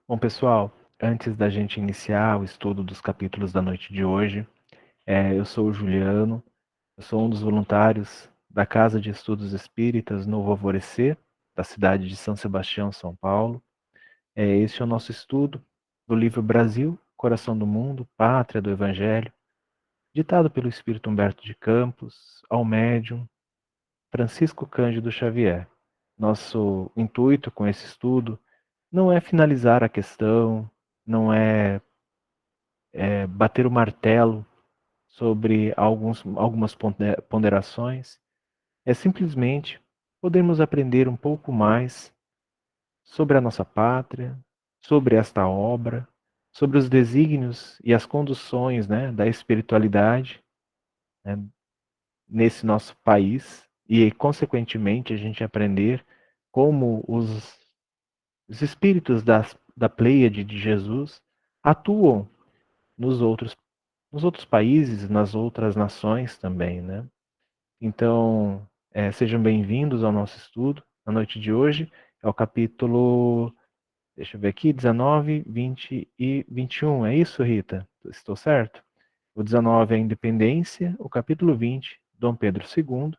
Bom, pessoal, antes da gente iniciar o estudo dos capítulos da noite de hoje, eu sou o Juliano, eu sou um dos voluntários da Casa de Estudos Espíritas Novo Alvorecer, da cidade de São Sebastião, São Paulo. Este é o nosso estudo do livro Brasil, Coração do Mundo, Pátria do Evangelho, ditado pelo Espírito Humberto de Campos, ao médium Francisco Cândido Xavier. Nosso intuito com esse estudo não é finalizar a questão, não é bater o martelo sobre algumas ponderações, é simplesmente podermos aprender um pouco mais sobre a nossa pátria, sobre esta obra, sobre os desígnios e as conduções, né, da espiritualidade, né, nesse nosso país e, consequentemente, a gente aprender como os espíritos da Pleiade de Jesus atuam nos outros países, nas outras nações também, né? Então, sejam bem-vindos ao nosso estudo. Na noite de hoje é o capítulo, deixa eu ver aqui, 19, 20 e 21. É isso, Rita? Estou certo? O 19 é a Independência, o capítulo 20, Dom Pedro II,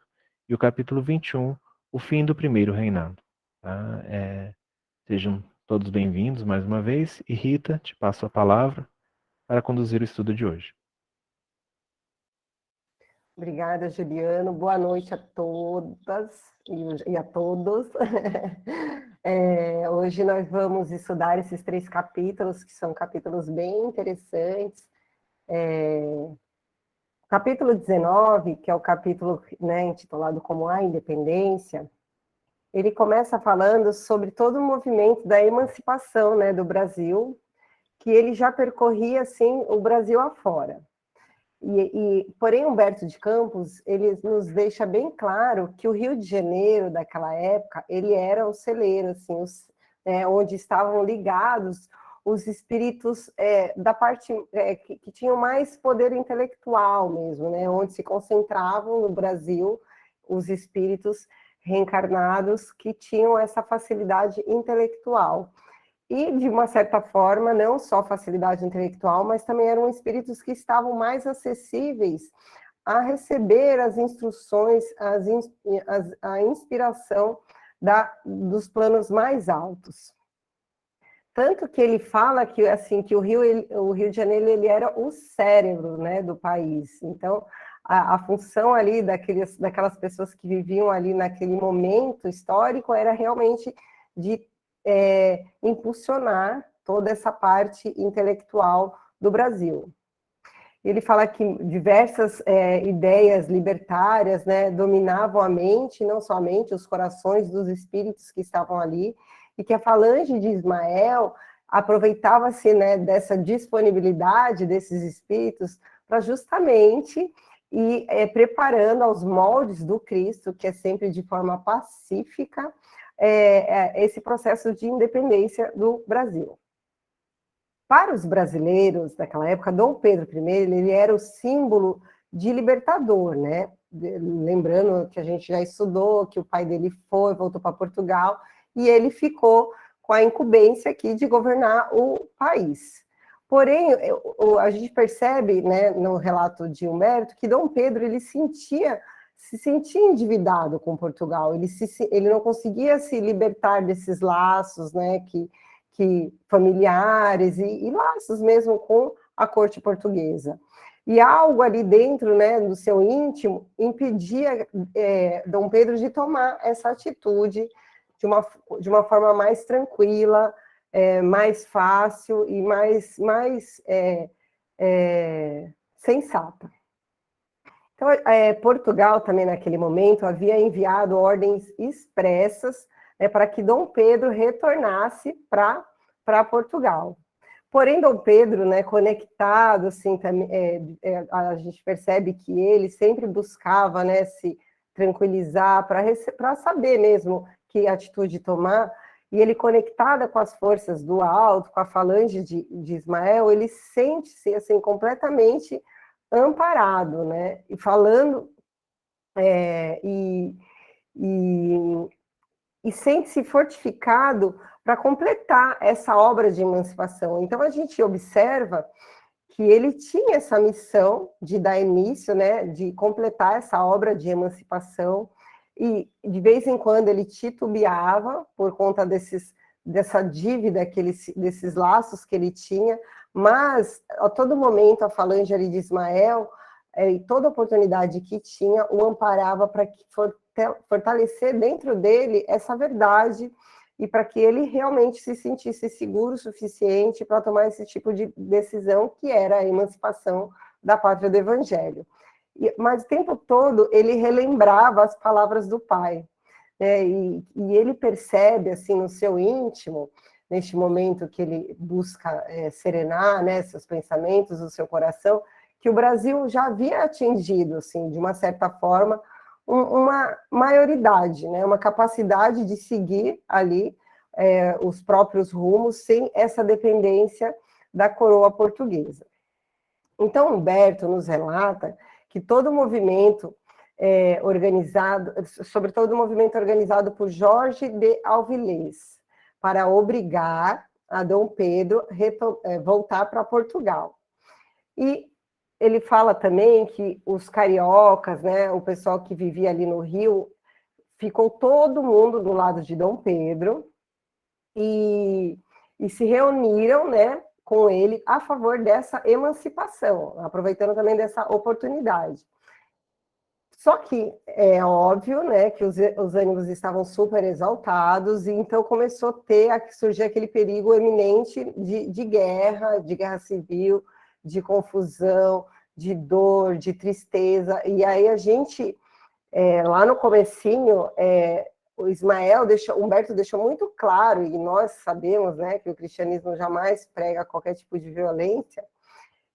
e o capítulo 21, o fim do primeiro reinado. Tá? Sejam todos bem-vindos mais uma vez. E Rita, te passo a palavra para conduzir o estudo de hoje. Obrigada, Juliano. Boa noite a todas e a todos. Hoje nós vamos estudar esses 3 capítulos, que são capítulos bem interessantes. Capítulo 19, que é o capítulo, né, intitulado como A Independência, ele começa falando sobre todo o movimento da emancipação, né, do Brasil, que ele já percorria, assim, o Brasil afora. Porém, Humberto de Campos, ele nos deixa bem claro que o Rio de Janeiro, daquela época, ele era o celeiro, assim, onde estavam ligados os espíritos da parte que tinham mais poder intelectual mesmo, né, onde se concentravam no Brasil os espíritos reencarnados que tinham essa facilidade intelectual. E, de uma certa forma, não só facilidade intelectual, mas também eram espíritos que estavam mais acessíveis a receber as instruções, a inspiração dos planos mais altos. Tanto que ele fala que, assim, que o Rio de Janeiro ele era o cérebro, né, do país. Então, a função ali daquelas pessoas que viviam ali naquele momento histórico era realmente de impulsionar toda essa parte intelectual do Brasil. Ele fala que diversas ideias libertárias, né, dominavam a mente, não somente os corações dos espíritos que estavam ali, e que a falange de Ismael aproveitava-se, né, dessa disponibilidade desses espíritos para justamente ir preparando aos moldes do Cristo, que é sempre de forma pacífica, esse processo de independência do Brasil. Para os brasileiros daquela época, Dom Pedro I, ele era o símbolo de libertador, né? Lembrando que a gente já estudou, que o pai dele voltou para Portugal, e ele ficou com a incumbência aqui de governar o país. Porém, a gente percebe, né, no relato de Humberto, que Dom Pedro ele se sentia endividado com Portugal, ele não conseguia se libertar desses laços, né, que familiares e laços mesmo com a corte portuguesa. E algo ali dentro, né, do seu íntimo, impedia Dom Pedro de tomar essa atitude de uma forma mais tranquila, mais fácil e mais sensata. Então, Portugal também naquele momento havia enviado ordens expressas para que Dom Pedro retornasse para Portugal. Porém, Dom Pedro, né, conectado, assim, a gente percebe que ele sempre buscava, né, se tranquilizar para saber mesmo que atitude tomar, e ele conectado com as forças do alto, com a falange de Ismael, ele sente-se assim, completamente amparado, né, e falando, e sente-se fortificado para completar essa obra de emancipação. Então, a gente observa que ele tinha essa missão de dar início, né, de completar essa obra de emancipação, e de vez em quando ele titubeava por conta dessa dívida, desses laços que ele tinha, mas a todo momento a falange ali de Ismael, e toda oportunidade que tinha, o amparava para fortalecer dentro dele essa verdade, e para que ele realmente se sentisse seguro o suficiente para tomar esse tipo de decisão, que era a emancipação da pátria do Evangelho. Mas o tempo todo ele relembrava as palavras do pai, né? E ele percebe, assim, no seu íntimo, neste momento que ele busca serenar, né, seus pensamentos, o seu coração, que o Brasil já havia atingido, assim, de uma certa forma, uma maioridade, né, uma capacidade de seguir ali os próprios rumos sem essa dependência da coroa portuguesa. Então, Humberto nos relata que todo o movimento organizado, sobretudo o movimento organizado por Jorge de Alvilés, para obrigar a Dom Pedro voltar para Portugal. E ele fala também que os cariocas, né, o pessoal que vivia ali no Rio, ficou todo mundo do lado de Dom Pedro e se reuniram, né, com ele a favor dessa emancipação, aproveitando também dessa oportunidade. Só que é óbvio, né, que os ânimos estavam super exaltados, e então começou a surgir aquele perigo eminente de guerra civil, de confusão, de dor, de tristeza. E aí a gente, lá no comecinho, Humberto deixou muito claro, e nós sabemos, né, que o cristianismo jamais prega qualquer tipo de violência,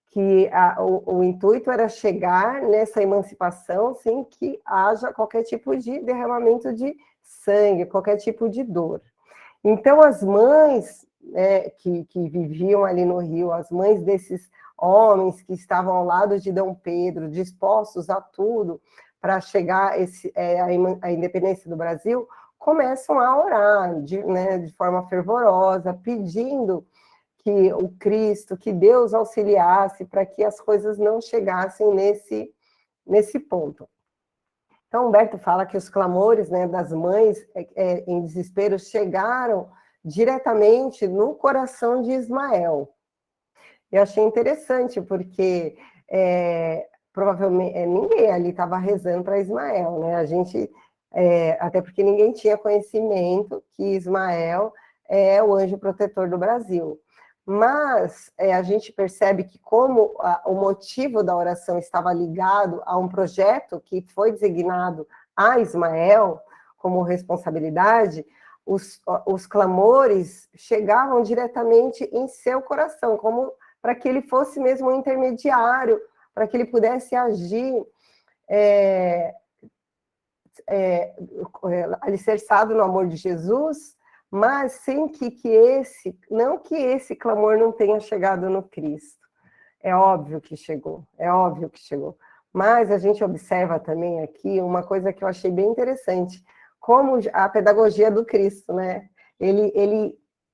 que o intuito era chegar nessa emancipação sem que haja qualquer tipo de derramamento de sangue, qualquer tipo de dor. Então, as mães, né, que viviam ali no Rio, as mães desses homens que estavam ao lado de Dom Pedro, dispostos a tudo para chegar a independência do Brasil, começam a orar de forma fervorosa, pedindo que o Cristo, que Deus auxiliasse para que as coisas não chegassem nesse ponto. Então, Humberto fala que os clamores, né, das mães em desespero chegaram diretamente no coração de Ismael. Eu achei interessante, porque provavelmente ninguém ali estava rezando para Ismael, né? A gente, até porque ninguém tinha conhecimento que Ismael é o anjo protetor do Brasil. Mas a gente percebe que, como o motivo da oração estava ligado a um projeto que foi designado a Ismael como responsabilidade, os clamores chegavam diretamente em seu coração, como para que ele fosse mesmo um intermediário, para que ele pudesse agir alicerçado no amor de Jesus, mas sem que esse clamor não tenha chegado no Cristo. É óbvio que chegou, Mas a gente observa também aqui uma coisa que eu achei bem interessante, como a pedagogia do Cristo, né?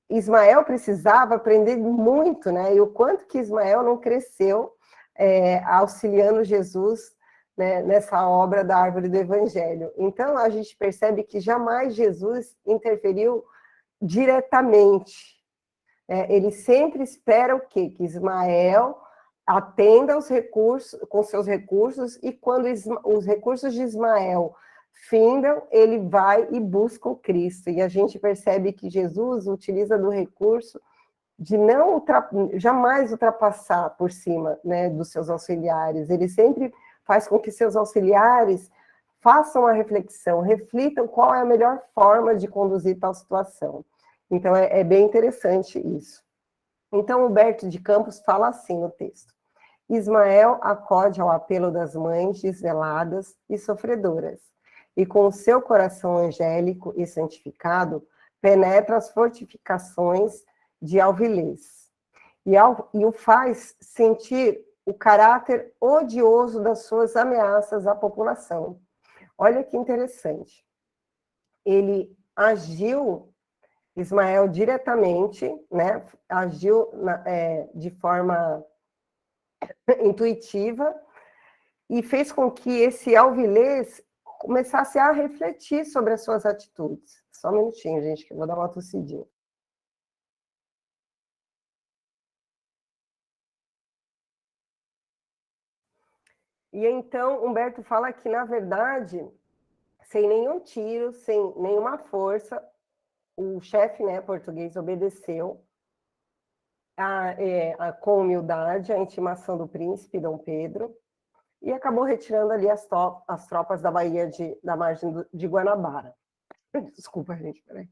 Ismael precisava aprender muito, né? E o quanto que Ismael não cresceu auxiliando Jesus, né, nessa obra da árvore do Evangelho. Então, a gente percebe que jamais Jesus interferiu diretamente. Ele sempre espera o quê? Que Ismael atenda aos recursos, com seus recursos, e quando os recursos de Ismael findam, ele vai e busca o Cristo. E a gente percebe que Jesus utiliza do recurso de jamais ultrapassar por cima, né, dos seus auxiliares. Ele sempre faz com que seus auxiliares façam a reflexão, reflitam qual é a melhor forma de conduzir tal situação. Então, é bem interessante isso. Então, Humberto de Campos fala assim no texto: Ismael acode ao apelo das mães desveladas e sofredoras, e com o seu coração angélico e santificado, penetra as fortificações de Alvilés, e o faz sentir o caráter odioso das suas ameaças à população. Olha que interessante. Ele agiu Ismael diretamente, né, agiu de forma intuitiva e fez com que esse alvilês começasse a refletir sobre as suas atitudes. Só um minutinho, gente, que eu vou dar uma tossidinha. E então, Humberto fala que, na verdade, sem nenhum tiro, sem nenhuma força, o chefe, né, português obedeceu com humildade a intimação do príncipe Dom Pedro e acabou retirando ali as tropas da Baía da margem de Guanabara. Desculpa, gente, peraí.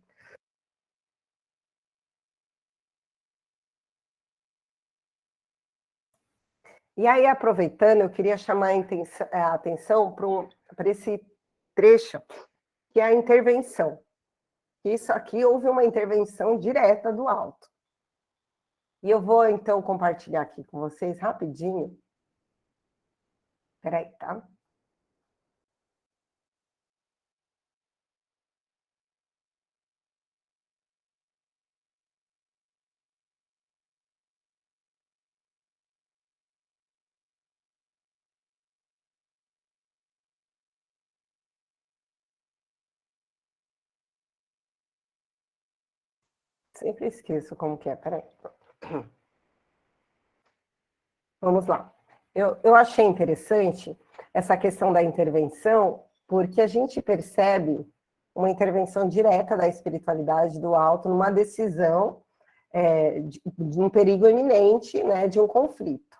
E aí, aproveitando, eu queria chamar a atenção para esse trecho, que é a intervenção. Isso aqui houve uma intervenção direta do alto. E eu vou, então, compartilhar aqui com vocês rapidinho. Peraí, tá? Sempre esqueço como que é, peraí. Vamos lá. Eu achei interessante essa questão da intervenção, porque a gente percebe uma intervenção direta da espiritualidade do alto numa decisão de um perigo iminente, né, de um conflito.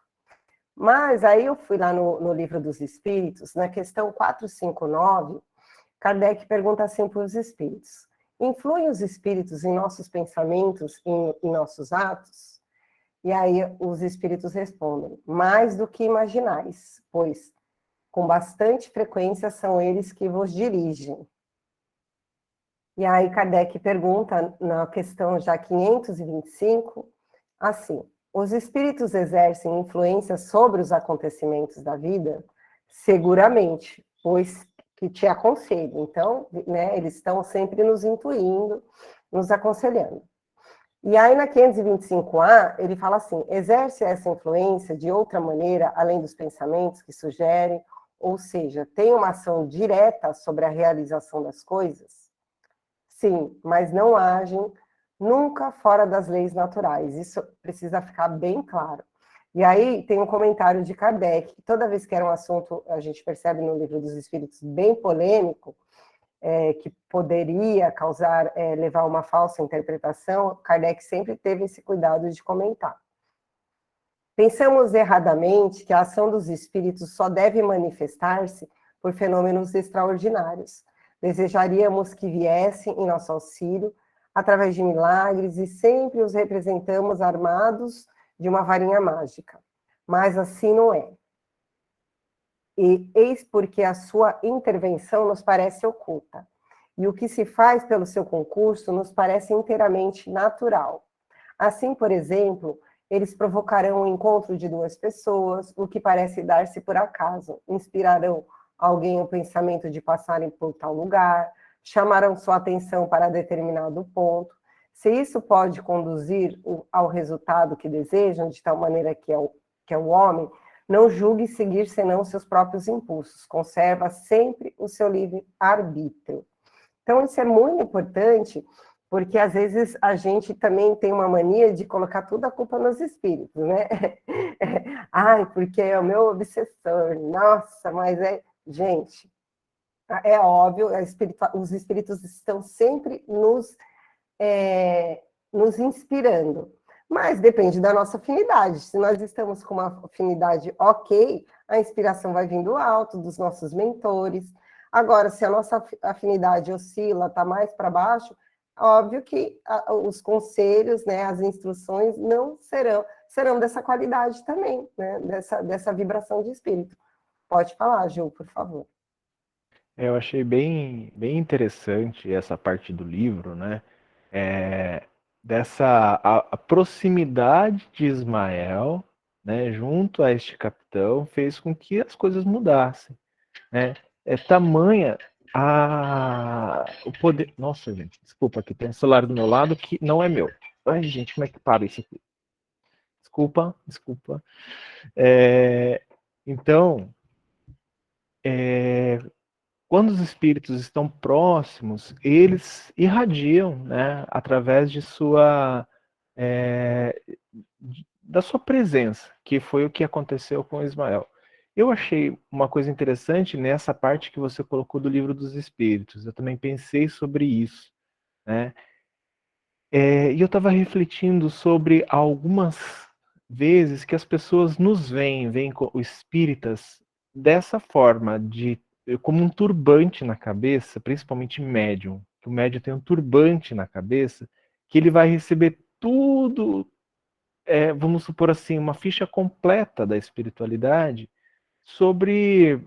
Mas aí eu fui lá no Livro dos Espíritos, na questão 459, Kardec pergunta assim para os espíritos: influem os espíritos em nossos pensamentos, em nossos atos? E aí os espíritos respondem: mais do que imaginais, pois com bastante frequência são eles que vos dirigem. E aí Kardec pergunta, na questão já 525, assim: os espíritos exercem influência sobre os acontecimentos da vida? Seguramente, pois que te aconselho. Então, né, eles estão sempre nos intuindo, nos aconselhando. E aí, na 525A, ele fala assim: exerce essa influência de outra maneira, além dos pensamentos que sugerem, ou seja, tem uma ação direta sobre a realização das coisas? Sim, mas não agem nunca fora das leis naturais. Isso precisa ficar bem claro. E aí tem um comentário de Kardec, que toda vez que era um assunto, a gente percebe no Livro dos Espíritos, bem polêmico, que poderia causar, levar uma falsa interpretação, Kardec sempre teve esse cuidado de comentar. Pensamos erradamente que a ação dos espíritos só deve manifestar-se por fenômenos extraordinários. Desejaríamos que viessem em nosso auxílio através de milagres e sempre os representamos armados de uma varinha mágica. Mas assim não é. E eis porque a sua intervenção nos parece oculta. E o que se faz pelo seu concurso nos parece inteiramente natural. Assim, por exemplo, eles provocarão o encontro de duas pessoas, o que parece dar-se por acaso. Inspirarão alguém o pensamento de passarem por tal lugar, chamarão sua atenção para determinado ponto. Se isso pode conduzir ao resultado que desejam, de tal maneira que é o homem, não julgue seguir senão seus próprios impulsos, conserva sempre o seu livre-arbítrio. Então, isso é muito importante, porque às vezes a gente também tem uma mania de colocar toda a culpa nos espíritos, né? Ai, porque é o meu obsessor, nossa, mas gente, é óbvio, os espíritos estão sempre nos inspirando, mas depende da nossa afinidade. Se nós estamos com uma afinidade ok, a inspiração vai vir do alto, dos nossos mentores. Agora, se a nossa afinidade oscila, está mais para baixo, óbvio que os conselhos, né, as instruções não serão dessa qualidade também, né, dessa vibração de espírito. Pode falar, Gil, por favor. Eu achei bem interessante essa parte do livro, né? A proximidade de Ismael, né, junto a este capitão, fez com que as coisas mudassem, né? É tamanha o poder... Nossa, gente, desculpa, aqui tem um celular do meu lado que não é meu. Ai, gente, como é que para isso aqui? Desculpa. Então, quando os espíritos estão próximos, eles irradiam, né, através de da sua presença, que foi o que aconteceu com Ismael. Eu achei uma coisa interessante nessa parte que você colocou do Livro dos Espíritos. Eu também pensei sobre isso, né? E eu estava refletindo sobre algumas vezes que as pessoas nos veem com espíritas dessa forma, como um turbante na cabeça, principalmente médium. Que o médium tem um turbante na cabeça, que ele vai receber tudo, vamos supor assim, uma ficha completa da espiritualidade sobre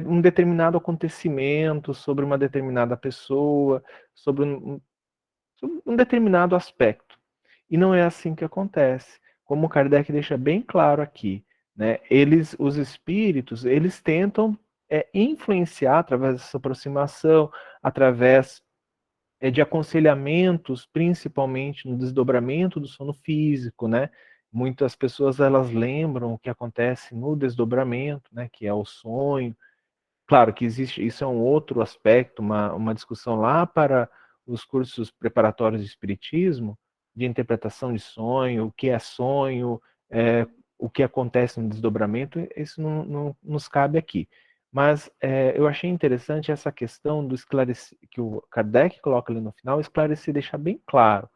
um determinado acontecimento, sobre uma determinada pessoa, sobre um determinado aspecto. E não é assim que acontece. Como Kardec deixa bem claro aqui, né? Os espíritos, eles tentam influenciar através dessa aproximação, através de aconselhamentos, principalmente no desdobramento do sono físico, né? Muitas pessoas elas lembram o que acontece no desdobramento, né? Que é o sonho. Claro que existe, isso é um outro aspecto, uma discussão lá para os cursos preparatórios de espiritismo, de interpretação de sonho, sonho, o que acontece no desdobramento, isso não nos cabe aqui. Mas eu achei interessante essa questão do esclarecer, que o Kardec coloca ali no final, esclarecer, deixar bem claro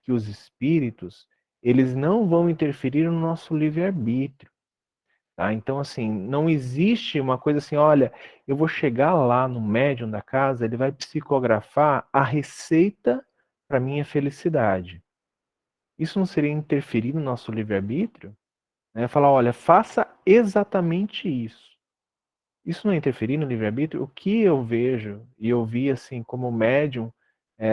que os espíritos, eles não vão interferir no nosso livre-arbítrio. Tá? Então, assim, não existe uma coisa assim, olha, eu vou chegar lá no médium da casa, ele vai psicografar a receita para minha felicidade. Isso não seria interferir no nosso livre-arbítrio? Né? Falar, olha, faça exatamente isso. Isso não é interferir no livre-arbítrio? O que eu vejo, e eu vi assim como médium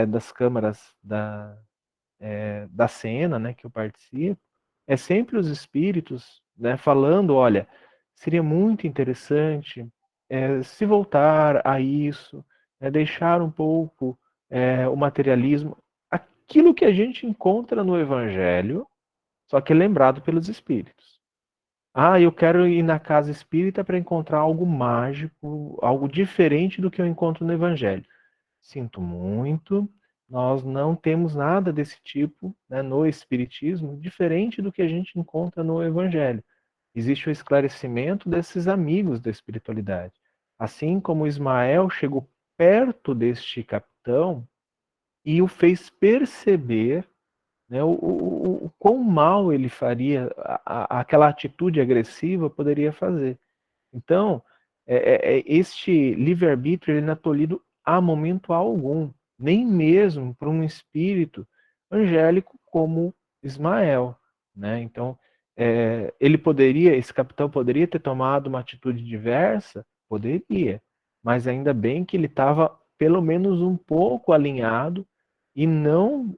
das câmaras da cena, né, que eu participo, é sempre os espíritos, né, falando, olha, seria muito interessante se voltar a isso, deixar um pouco o materialismo, aquilo que a gente encontra no Evangelho, só que é lembrado pelos espíritos. Ah, eu quero ir na casa espírita para encontrar algo mágico, algo diferente do que eu encontro no Evangelho. Sinto muito, nós não temos nada desse tipo, né, no Espiritismo, diferente do que a gente encontra no Evangelho. Existe o esclarecimento desses amigos da espiritualidade. Assim como Ismael chegou perto deste capitão e o fez perceber, né, o quão mal ele faria, aquela atitude agressiva poderia fazer. Então, este livre-arbítrio ele não é tolhido a momento algum, nem mesmo por um espírito angélico como Ismael, né? Então, esse capitão poderia ter tomado uma atitude diversa? Poderia, mas ainda bem que ele estava pelo menos um pouco alinhado e não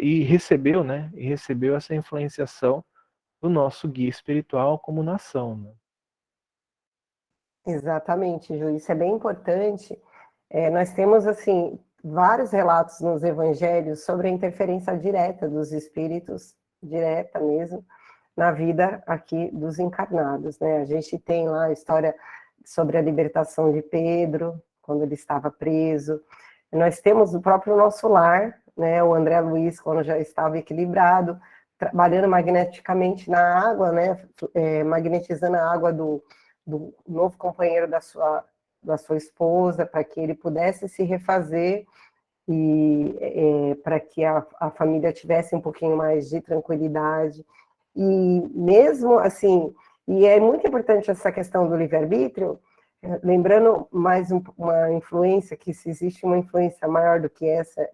e recebeu, né? E recebeu essa influenciação do nosso guia espiritual como nação, né? Exatamente, Ju, isso é bem importante. Nós temos, assim, vários relatos nos evangelhos sobre a interferência direta dos espíritos, direta mesmo, na vida aqui dos encarnados, né? A gente tem lá a história sobre a libertação de Pedro, quando ele estava preso. Nós temos o próprio nosso lar, né? O André Luiz, quando já estava equilibrado, trabalhando magneticamente na água, né? Magnetizando a água do novo companheiro da sua esposa, para que ele pudesse se refazer e para que a família tivesse um pouquinho mais de tranquilidade. E mesmo assim, e é muito importante essa questão do livre-arbítrio, lembrando mais uma influência, que se existe uma influência maior do que essa,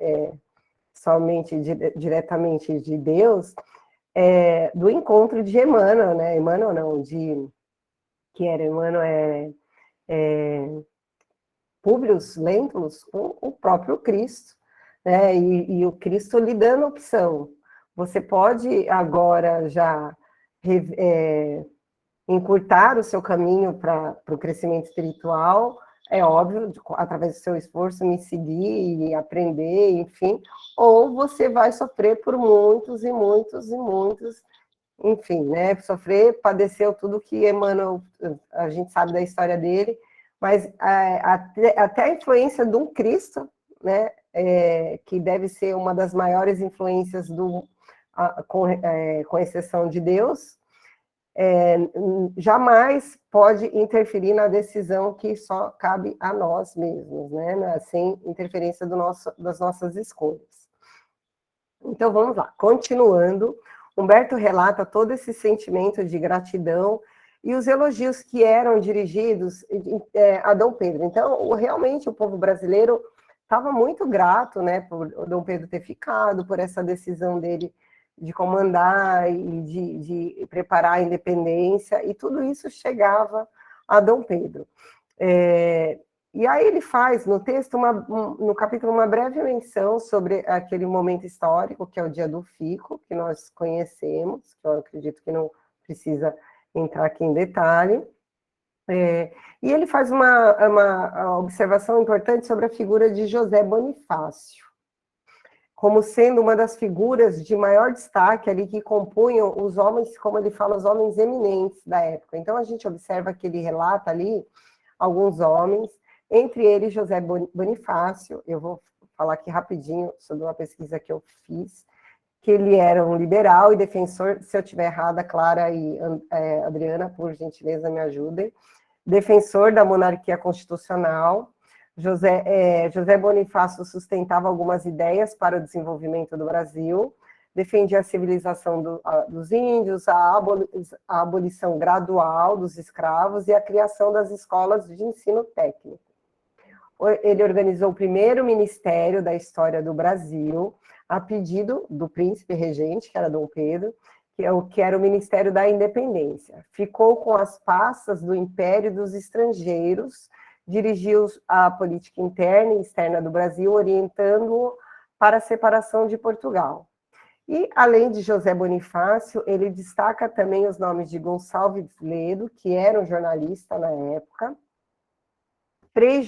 somente diretamente de Deus, do encontro de Emmanuel, né? Emmanuel não, que era Emmanuel, Públio Lentulus, com o próprio Cristo, né? E o Cristo lhe dando opção. Você pode agora já encurtar o seu caminho para o crescimento espiritual, é óbvio, através do seu esforço, me seguir e aprender, enfim, ou você vai sofrer por muitos e muitos e muitos, enfim, né? Sofrer, padeceu tudo que Emmanuel, a gente sabe da história dele, mas até a influência de um Cristo, né? Que deve ser uma das maiores influências com exceção de Deus, jamais pode interferir na decisão que só cabe a nós mesmos, né? Sem interferência das nossas escolhas. Então, vamos lá. Continuando, Humberto relata todo esse sentimento de gratidão e os elogios que eram dirigidos a Dom Pedro. Então, realmente, o povo brasileiro estava muito grato, né, por Dom Pedro ter ficado, por essa decisão dele de comandar e de preparar a independência, e tudo isso chegava a Dom Pedro. E aí ele faz no texto, no capítulo, uma breve menção sobre aquele momento histórico, que é o dia do fico, que nós conhecemos, que eu acredito que não precisa entrar aqui em detalhe. E ele faz uma observação importante sobre a figura de José Bonifácio, como sendo uma das figuras de maior destaque ali que compunham os homens, como ele fala, os homens eminentes da época. Então a gente observa que ele relata ali alguns homens, entre eles José Bonifácio. Eu vou falar aqui rapidinho sobre uma pesquisa que eu fiz, que ele era um liberal e defensor, se eu estiver errada, Clara e Adriana, por gentileza, me ajudem, defensor da monarquia constitucional. José Bonifácio sustentava algumas ideias para o desenvolvimento do Brasil, defendia a civilização dos índios, a abolição gradual dos escravos e a criação das escolas de ensino técnico. Ele organizou o primeiro ministério da história do Brasil, a pedido do príncipe regente, que era Dom Pedro, que era o Ministério da Independência. Ficou com as pastas do Império dos Estrangeiros, dirigiu a política interna e externa do Brasil, orientando-o para a separação de Portugal. E, além de José Bonifácio, ele destaca também os nomes de Gonçalves Ledo, que era um jornalista na época, Frei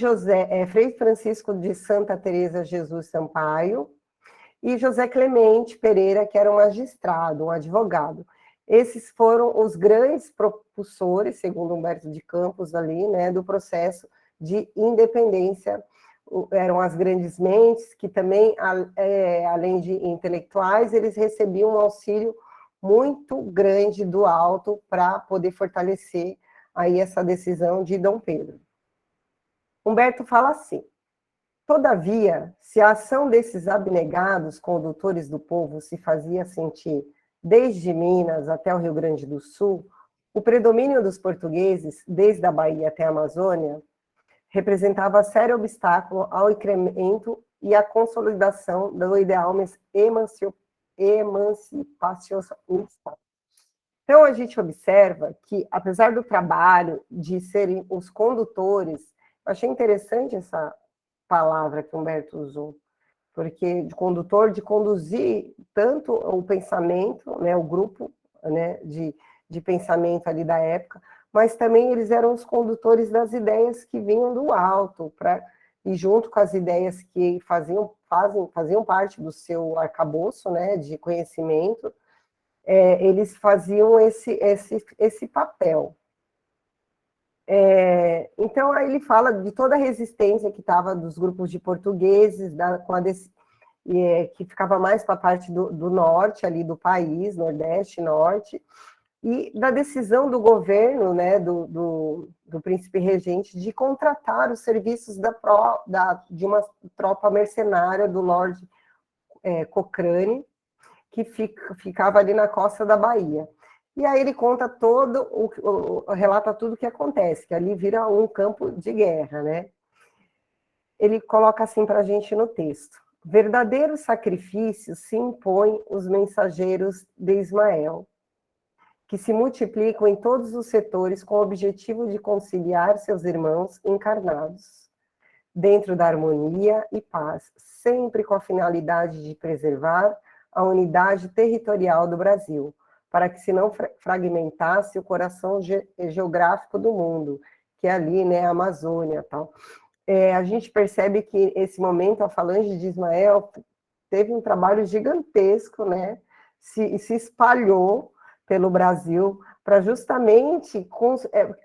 Francisco de Santa Teresa Jesus Sampaio, e José Clemente Pereira, que era um magistrado, um advogado. Esses foram os grandes propulsores, segundo Humberto de Campos, ali, né, do processo de independência. Eram as grandes mentes que também, além de intelectuais, eles recebiam um auxílio muito grande do alto para poder fortalecer aí essa decisão de Dom Pedro. Humberto fala assim: todavia, se a ação desses abnegados condutores do povo se fazia sentir desde Minas até o Rio Grande do Sul, o predomínio dos portugueses, desde a Bahia até a Amazônia, representava sério obstáculo ao incremento e à consolidação do ideal emancipacionista. Então, a gente observa que, apesar do trabalho de serem os condutores, eu achei interessante essa palavra que Humberto usou, porque de condutor, de conduzir tanto o pensamento, né, o grupo, né, de pensamento ali da época, mas também eles eram os condutores das ideias que vinham do alto, e junto com as ideias que faziam parte do seu arcabouço, né, de conhecimento, eles faziam esse papel. Então, aí ele fala de toda a resistência que estava dos grupos de portugueses, que ficava mais para a parte do norte ali do país, nordeste, norte, e da decisão do governo, né, do príncipe regente, de contratar os serviços de uma tropa mercenária do Lord Cochrane, que ficava ali na costa da Bahia. E aí ele conta relata tudo o que acontece, que ali vira um campo de guerra, né? Ele coloca assim para a gente no texto: verdadeiro sacrifício se impõe os mensageiros de Ismael, que se multiplicam em todos os setores com o objetivo de conciliar seus irmãos encarnados, dentro da harmonia e paz, sempre com a finalidade de preservar a unidade territorial do Brasil, para que se não fragmentasse o coração geográfico do mundo, que é ali, né, a Amazônia, tal. A gente percebe que esse momento a Falange de Ismael teve um trabalho gigantesco, né, se espalhou pelo Brasil para justamente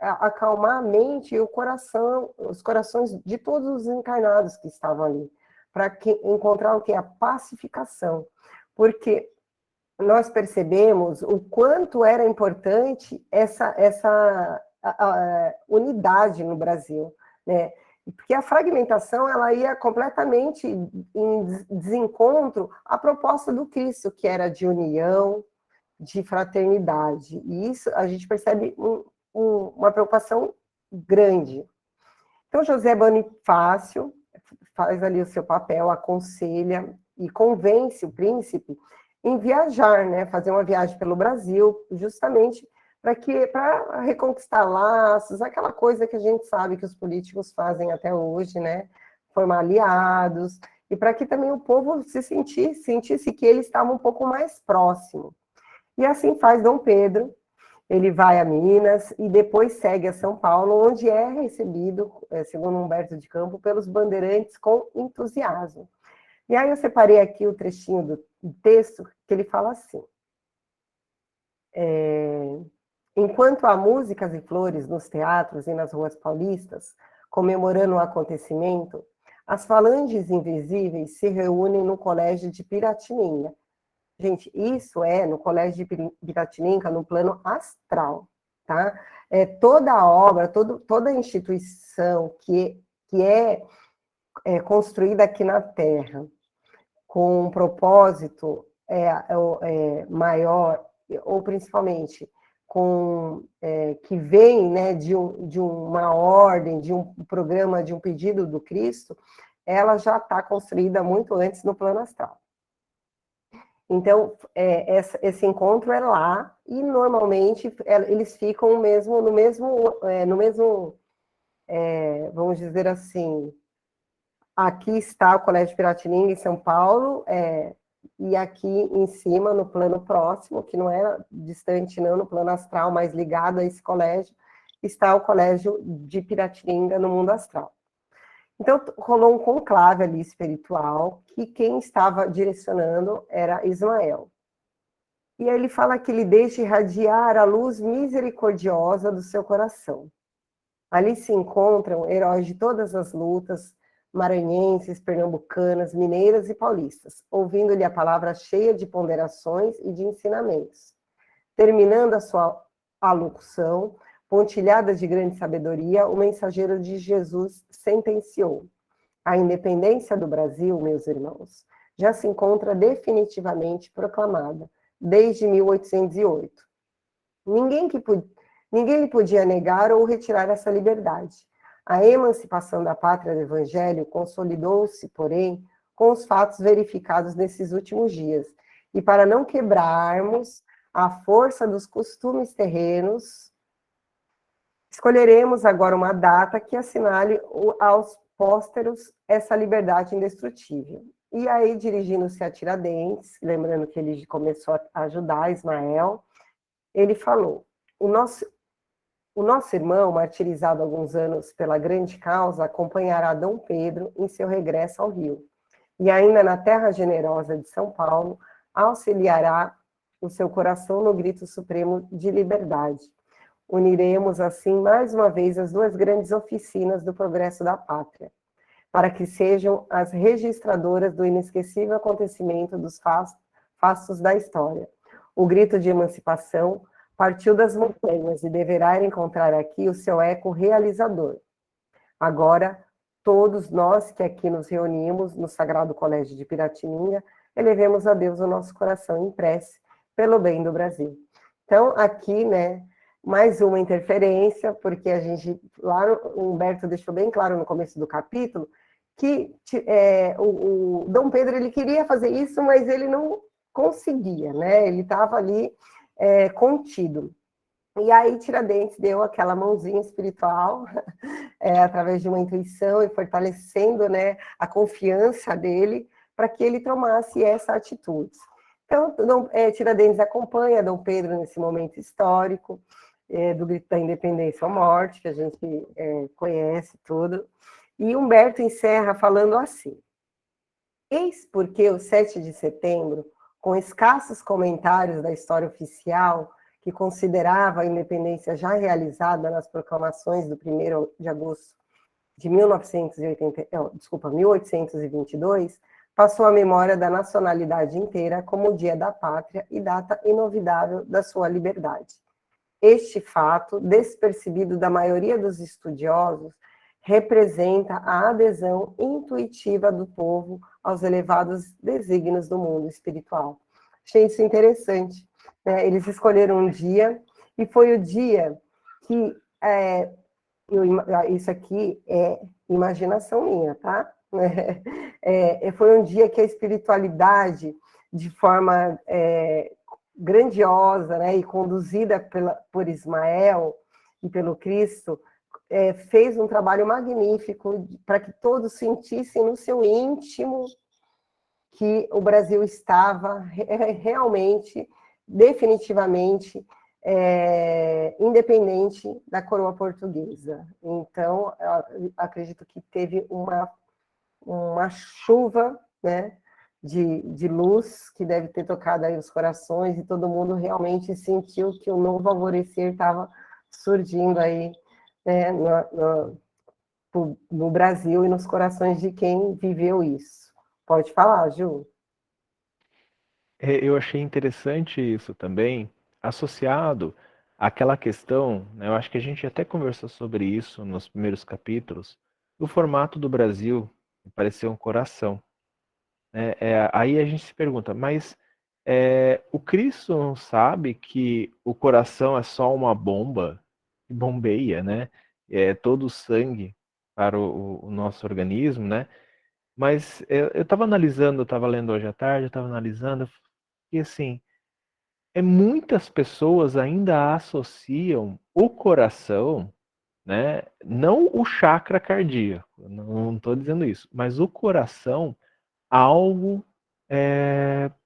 acalmar a mente e o coração, os corações de todos os encarnados que estavam ali, para encontrar o que? A pacificação. Porque nós percebemos o quanto era importante essa unidade no Brasil, né? Porque a fragmentação ela ia completamente em desencontro à proposta do Cristo, que era de união, de fraternidade. E isso a gente percebe uma preocupação grande. Então, José Bonifácio faz ali o seu papel, aconselha e convence o príncipe em viajar, né, fazer uma viagem pelo Brasil, justamente para reconquistar laços, aquela coisa que a gente sabe que os políticos fazem até hoje, né, formar aliados, e para que também o povo sentisse que ele estava um pouco mais próximo. E assim faz Dom Pedro. Ele vai a Minas e depois segue a São Paulo, onde é recebido, segundo Humberto de Campos, pelos bandeirantes com entusiasmo. E aí eu separei aqui o trechinho do texto que ele fala assim: enquanto há músicas e flores nos teatros e nas ruas paulistas, comemorando o acontecimento, as falanges invisíveis se reúnem no colégio de Piratininga. Gente, isso é no colégio de Piratininga, no plano astral, tá? Toda a obra, toda a instituição que é construída aqui na Terra, com um propósito maior, ou principalmente que vem, né, de uma ordem, de um programa, de um pedido do Cristo, ela já está construída muito antes no plano astral. Então, esse encontro é lá, e normalmente eles ficam mesmo no mesmo, vamos dizer assim, aqui está o Colégio Piratininga em São Paulo, e aqui em cima, no plano próximo, que não é distante não, no plano astral, mas ligado a esse colégio, está o Colégio de Piratininga no mundo astral. Então, rolou um conclave ali espiritual, que quem estava direcionando era Ismael. E aí ele fala que ele deixa irradiar a luz misericordiosa do seu coração. Ali se encontram heróis de todas as lutas, maranhenses, pernambucanas, mineiras e paulistas, ouvindo-lhe a palavra cheia de ponderações e de ensinamentos. Terminando a sua alocução, pontilhada de grande sabedoria, o mensageiro de Jesus sentenciou: a independência do Brasil, meus irmãos, já se encontra definitivamente proclamada, desde 1808. Ninguém lhe podia negar ou retirar essa liberdade. A emancipação da pátria do Evangelho consolidou-se, porém, com os fatos verificados nesses últimos dias. E para não quebrarmos a força dos costumes terrenos, escolheremos agora uma data que assinale aos pósteros essa liberdade indestrutível. E aí, dirigindo-se a Tiradentes, lembrando que ele começou a ajudar Ismael, ele falou: o nosso irmão, martirizado há alguns anos pela grande causa, acompanhará Dom Pedro em seu regresso ao Rio. E ainda na terra generosa de São Paulo, auxiliará o seu coração no grito supremo de liberdade. Uniremos, assim, mais uma vez, as duas grandes oficinas do progresso da pátria, para que sejam as registradoras do inesquecível acontecimento dos fatos da história. O grito de emancipação partiu das montanhas e deverá encontrar aqui o seu eco realizador. Agora, todos nós que aqui nos reunimos no Sagrado Colégio de Piratininga, elevemos a Deus o nosso coração em prece pelo bem do Brasil. Então, aqui, né, mais uma interferência, porque a gente, lá o Humberto deixou bem claro no começo do capítulo, que o Dom Pedro ele queria fazer isso, mas ele não conseguia, né? Ele estava ali contido. E aí Tiradentes deu aquela mãozinha espiritual, através de uma intuição e fortalecendo, né, a confiança dele, para que ele tomasse essa atitude. Então, Tiradentes acompanha Dom Pedro nesse momento histórico, do Grito da Independência ou Morte, que a gente conhece tudo. E Humberto encerra falando assim: eis porque o 7 de setembro, com escassos comentários da história oficial, que considerava a independência já realizada nas proclamações do 1º de agosto de 1822, passou a memória da nacionalidade inteira como o Dia da Pátria e data inovidável da sua liberdade. Este fato, despercebido da maioria dos estudiosos, representa a adesão intuitiva do povo aos elevados desígnios do mundo espiritual. Achei isso interessante, né? Eles escolheram um dia, e foi o dia que, isso aqui é imaginação minha, tá? Foi um dia que a espiritualidade, de forma grandiosa, né, e conduzida por Ismael e pelo Cristo, fez um trabalho magnífico para que todos sentissem no seu íntimo que o Brasil estava realmente, definitivamente, independente da coroa portuguesa. Então, eu acredito que teve uma chuva, né, de luz que deve ter tocado aí os corações, e todo mundo realmente sentiu que o novo alvorecer estava surgindo aí, né, no Brasil e nos corações de quem viveu isso. Pode falar, Ju. Eu achei interessante isso também, associado àquela questão, né, eu acho que a gente até conversou sobre isso nos primeiros capítulos, do formato do Brasil, que parecia um coração. Aí a gente se pergunta, mas o Cristo não sabe que o coração é só uma bomba que bombeia, né? Todo o sangue para o nosso organismo, né? Mas eu estava analisando, eu estava lendo hoje à tarde, eu estava analisando, e assim, muitas pessoas ainda associam o coração, né? Não o chakra cardíaco, não estou dizendo isso, mas o coração a algo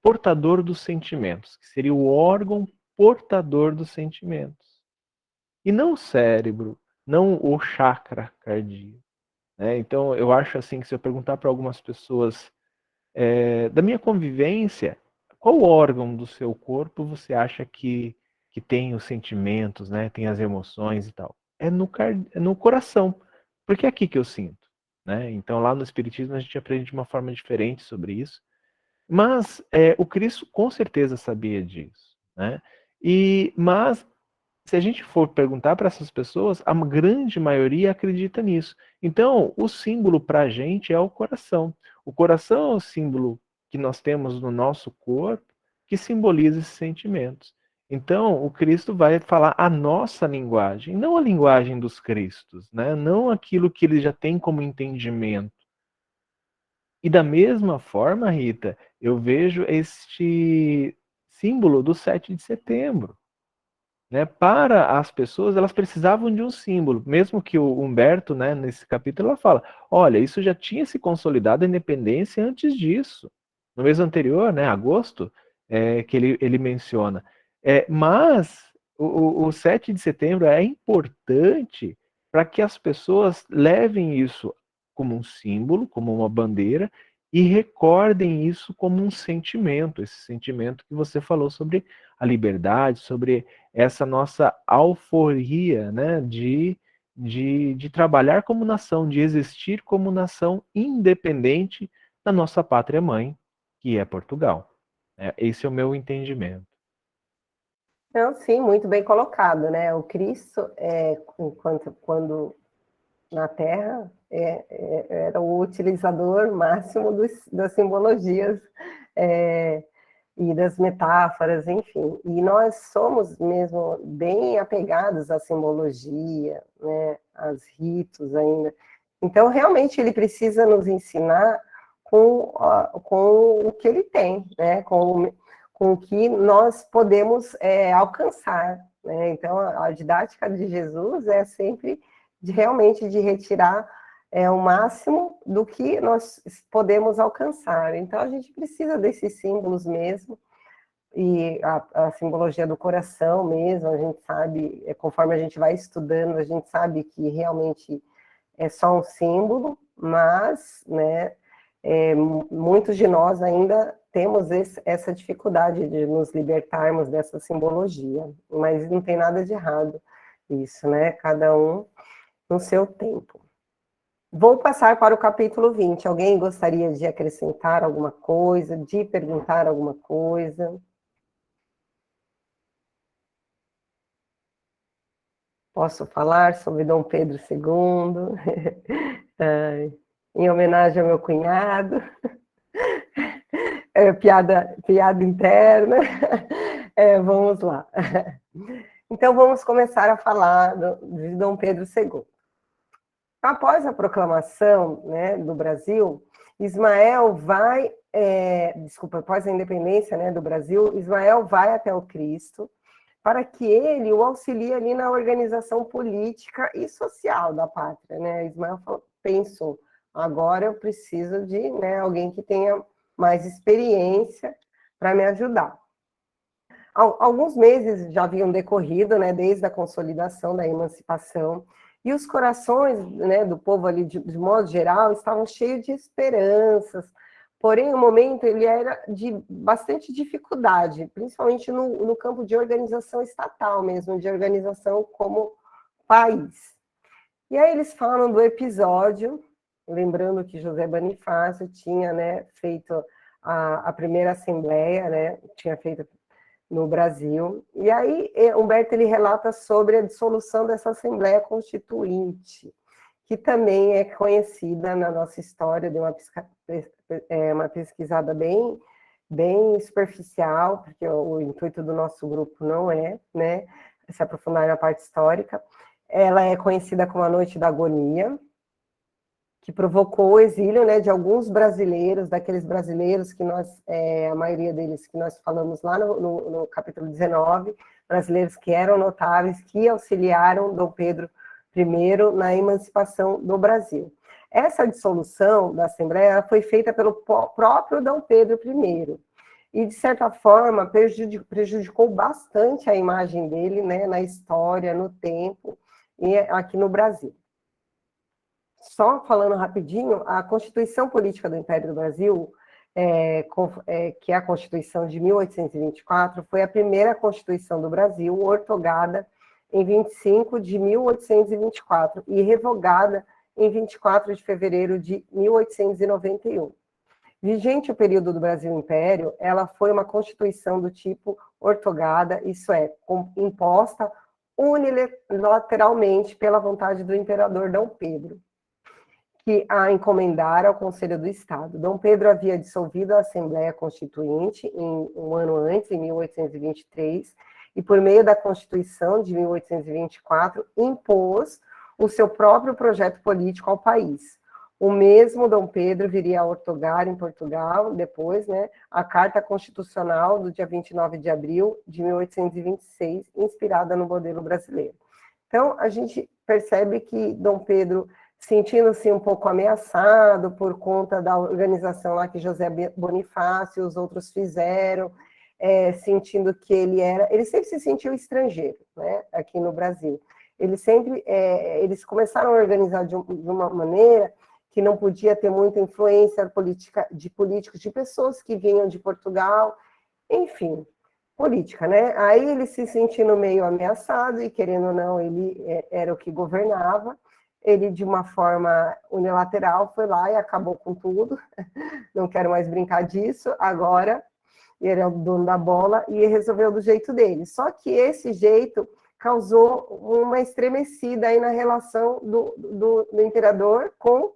portador dos sentimentos, que seria o órgão portador dos sentimentos. E não o cérebro, não o chakra cardíaco. Né? Então, eu acho assim que se eu perguntar para algumas pessoas da minha convivência, qual órgão do seu corpo você acha que tem os sentimentos, né? Tem as emoções e tal? É no coração, porque é aqui que eu sinto. Né? Então, lá no Espiritismo, a gente aprende de uma forma diferente sobre isso. Mas o Cristo com certeza sabia disso. Né? Mas, se a gente for perguntar para essas pessoas, a grande maioria acredita nisso. Então, o símbolo para a gente é o coração. O coração é o símbolo que nós temos no nosso corpo que simboliza esses sentimentos. Então, o Cristo vai falar a nossa linguagem, não a linguagem dos Cristos, né? Não aquilo que ele já tem como entendimento. E da mesma forma, Rita, eu vejo este símbolo do 7 de setembro. Né? Para as pessoas, elas precisavam de um símbolo, mesmo que o Humberto, né, nesse capítulo, ela fala, olha, isso já tinha se consolidado a independência antes disso. No mês anterior, né, agosto, que ele menciona. Mas o 7 de setembro é importante para que as pessoas levem isso como um símbolo, como uma bandeira, e recordem isso como um sentimento, esse sentimento que você falou sobre a liberdade, sobre essa nossa alforria, né, de trabalhar como nação, de existir como nação independente da nossa pátria mãe, que é Portugal. Esse é o meu entendimento. Então, sim, muito bem colocado, né? O Cristo, quando na Terra, era o utilizador máximo das simbologias e das metáforas, enfim. E nós somos mesmo bem apegados à simbologia, né, aos ritos ainda. Então, realmente, ele precisa nos ensinar com o que ele tem, né, com o que nós podemos alcançar. Né? Então, a didática de Jesus é sempre realmente de retirar o máximo do que nós podemos alcançar. Então, a gente precisa desses símbolos mesmo, e a simbologia do coração mesmo, a gente sabe, conforme a gente vai estudando, a gente sabe que realmente é só um símbolo, mas, né, muitos de nós ainda temos essa dificuldade de nos libertarmos dessa simbologia, mas não tem nada de errado isso, né? Cada um no seu tempo. Vou passar para o capítulo 20. Alguém gostaria de acrescentar alguma coisa, de perguntar alguma coisa? Posso falar sobre Dom Pedro II, em homenagem ao meu cunhado. Piada interna. Vamos lá. Então, vamos começar a falar de Dom Pedro II. Após a proclamação, né, do Brasil, Ismael vai... após a independência, né, do Brasil, Ismael vai até o Cristo para que ele o auxilie ali na organização política e social da pátria, né? Ismael pensou, agora eu preciso de, né, alguém que tenha mais experiência para me ajudar. Alguns meses já haviam decorrido, né, desde a consolidação da emancipação, e os corações, né, do povo ali, de modo geral, estavam cheios de esperanças, porém o momento ele era de bastante dificuldade, principalmente no campo de organização estatal mesmo, de organização como país. E aí eles falam do episódio, lembrando que José Bonifácio tinha, né, feito a primeira assembleia, né, tinha feito no Brasil, e aí Humberto ele relata sobre a dissolução dessa Assembleia Constituinte, que também é conhecida na nossa história, de uma pesquisada bem superficial, porque o intuito do nosso grupo não é, né, se aprofundar na parte histórica. Ela é conhecida como a Noite da Agonia, que provocou o exílio, né, de alguns brasileiros, daqueles brasileiros que nós, a maioria deles que nós falamos lá no capítulo 19, brasileiros que eram notáveis, que auxiliaram Dom Pedro I na emancipação do Brasil. Essa dissolução da Assembleia foi feita pelo próprio Dom Pedro I, e, de certa forma, prejudicou bastante a imagem dele, né, na história, no tempo, e aqui no Brasil. Só falando rapidinho, a Constituição Política do Império do Brasil, que é a Constituição de 1824, foi a primeira Constituição do Brasil ortogada em 25 de 1824 e revogada em 24 de fevereiro de 1891. Vigente o período do Brasil Império, ela foi uma Constituição do tipo ortogada, isso é, imposta unilateralmente pela vontade do imperador Dom Pedro, que a encomendara ao Conselho do Estado. Dom Pedro havia dissolvido a Assembleia Constituinte um ano antes, em 1823, e por meio da Constituição de 1824, impôs o seu próprio projeto político ao país. O mesmo Dom Pedro viria a ortogar em Portugal, depois, né, a Carta Constitucional do dia 29 de abril de 1826, inspirada no modelo brasileiro. Então, a gente percebe que Dom Pedro, sentindo-se um pouco ameaçado por conta da organização lá que José Bonifácio e os outros fizeram, sentindo que ele sempre se sentiu estrangeiro, né, aqui no Brasil. Eles começaram a organizar de uma maneira que não podia ter muita influência de políticos, de pessoas que vinham de Portugal, enfim, política, né? Aí ele se sentindo meio ameaçado e, querendo ou não, ele era o que governava, ele, de uma forma unilateral, foi lá e acabou com tudo, não quero mais brincar disso, agora ele é o dono da bola e resolveu do jeito dele. Só que esse jeito causou uma estremecida aí na relação do imperador com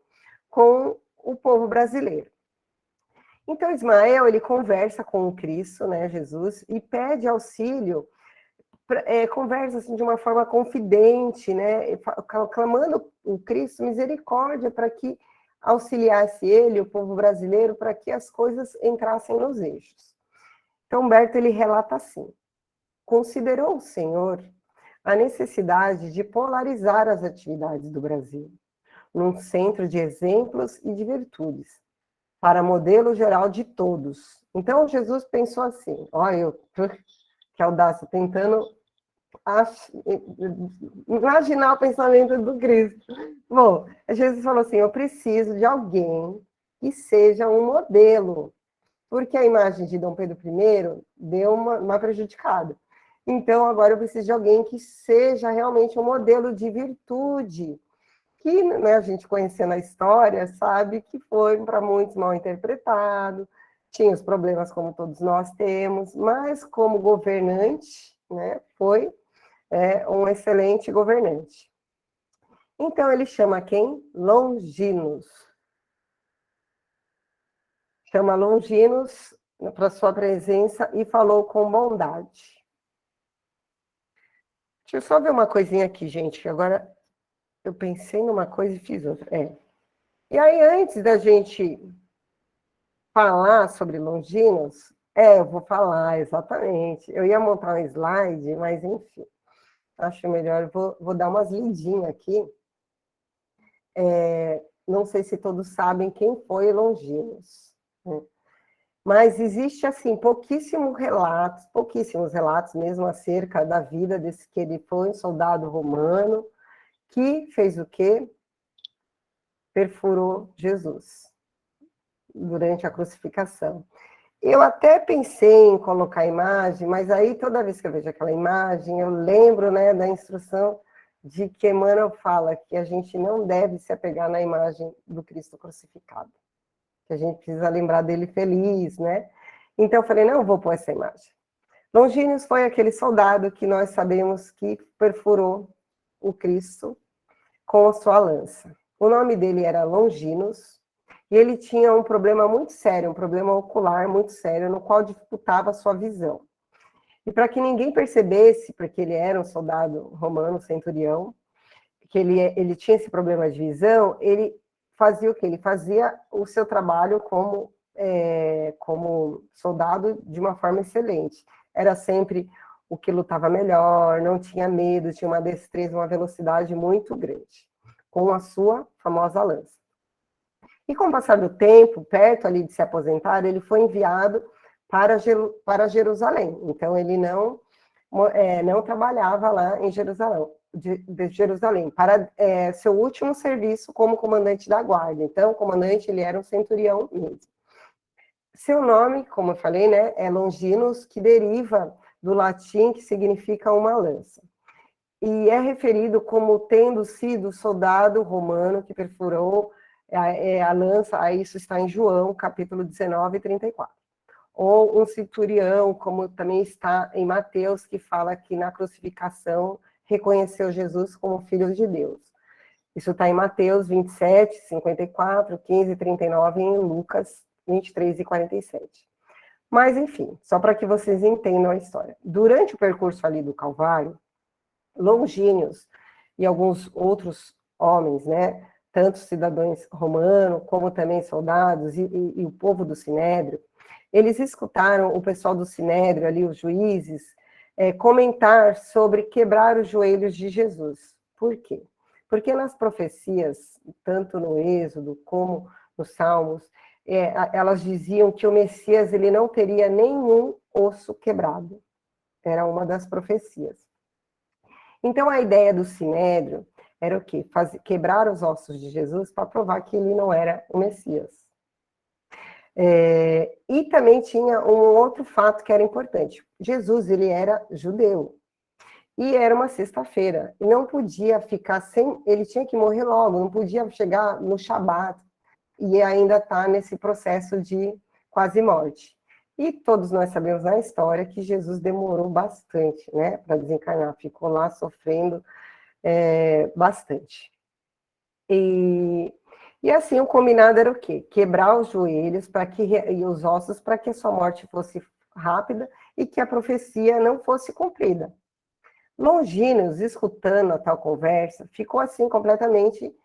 o povo brasileiro. Então, Ismael, ele conversa com o Cristo, né, Jesus, e pede auxílio, conversa assim, de uma forma confidente, né, clamando o Cristo misericórdia para que auxiliasse ele, o povo brasileiro, para que as coisas entrassem nos eixos. Então, Humberto, ele relata assim: considerou o Senhor a necessidade de polarizar as atividades do Brasil, num centro de exemplos e de virtudes, para modelo geral de todos. Então, Jesus pensou assim, olha, que audácia, tentando imaginar o pensamento do Cristo. Bom, Jesus falou assim, eu preciso de alguém que seja um modelo, porque a imagem de Dom Pedro I deu uma prejudicada. Então, agora eu preciso de alguém que seja realmente um modelo de virtude, que, né, a gente conhecendo a história, sabe que foi para muitos mal interpretado, tinha os problemas como todos nós temos, mas como governante, né, foi um excelente governante. Então, ele chama quem? Longinos. Chama Longinos para sua presença e falou com bondade. Deixa eu só ver uma coisinha aqui, gente, que agora eu pensei numa coisa e fiz outra. E aí, antes da gente falar sobre Longinos, eu vou falar, exatamente. Eu ia montar um slide, mas enfim, acho melhor, vou dar umas lidinhas aqui. Não sei se todos sabem quem foi Longinos, né? Mas existe, assim, pouquíssimos relatos mesmo acerca da vida desse, que ele foi um soldado romano, que fez o quê? Perfurou Jesus durante a crucificação. Eu até pensei em colocar a imagem, mas aí toda vez que eu vejo aquela imagem, eu lembro, né, da instrução de que Emmanuel fala que a gente não deve se apegar na imagem do Cristo crucificado, que a gente precisa lembrar dele feliz, né? Então eu falei, não vou pôr essa imagem. Longínus foi aquele soldado que nós sabemos que perfurou o Cristo com a sua lança. O nome dele era Longinos, e ele tinha um problema muito sério, um problema ocular muito sério, no qual dificultava a sua visão. E para que ninguém percebesse, porque ele era um soldado romano, centurião, que ele tinha esse problema de visão, ele fazia o quê? Ele fazia o seu trabalho como soldado de uma forma excelente. Era sempre o que lutava melhor, não tinha medo, tinha uma destreza, uma velocidade muito grande, com a sua famosa lança. E com o passar do tempo, perto ali de se aposentar, ele foi enviado para Jerusalém. Então, ele não trabalhava lá em Jerusalém, para seu último serviço como comandante da guarda. Então, o comandante, ele era um centurião mesmo. Seu nome, como eu falei, né, é Longinos, que deriva do latim, que significa uma lança. E é referido como tendo sido soldado romano que perfurou a lança, aí isso está em João, capítulo 19, 34. Ou um centurião, como também está em Mateus, que fala que na crucificação reconheceu Jesus como Filho de Deus. Isso está em Mateus 27, 54, 15, 39 e em Lucas 23 e 47. Mas, enfim, só para que vocês entendam a história. Durante o percurso ali do Calvário, Longínios e alguns outros homens, né, tanto cidadãos romanos, como também soldados e o povo do Sinédrio, eles escutaram o pessoal do Sinédrio, ali, os juízes, comentar sobre quebrar os joelhos de Jesus. Por quê? Porque nas profecias, tanto no Êxodo como nos Salmos, elas diziam que o Messias ele não teria nenhum osso quebrado. Era uma das profecias. Então, a ideia do Sinédrio era o quê? Quebrar os ossos de Jesus para provar que ele não era o Messias. E também tinha um outro fato que era importante. Jesus, ele era judeu. E era uma sexta-feira. E não podia ficar sem... Ele tinha que morrer logo, não podia chegar no Shabat e ainda estar nesse processo de quase morte. E todos nós sabemos na história que Jesus demorou bastante, né, para desencarnar, ficou lá sofrendo bastante. E assim, o combinado era o quê? Quebrar os joelhos e os ossos para que a sua morte fosse rápida e que a profecia não fosse cumprida. Longínios, escutando a tal conversa, ficou assim completamente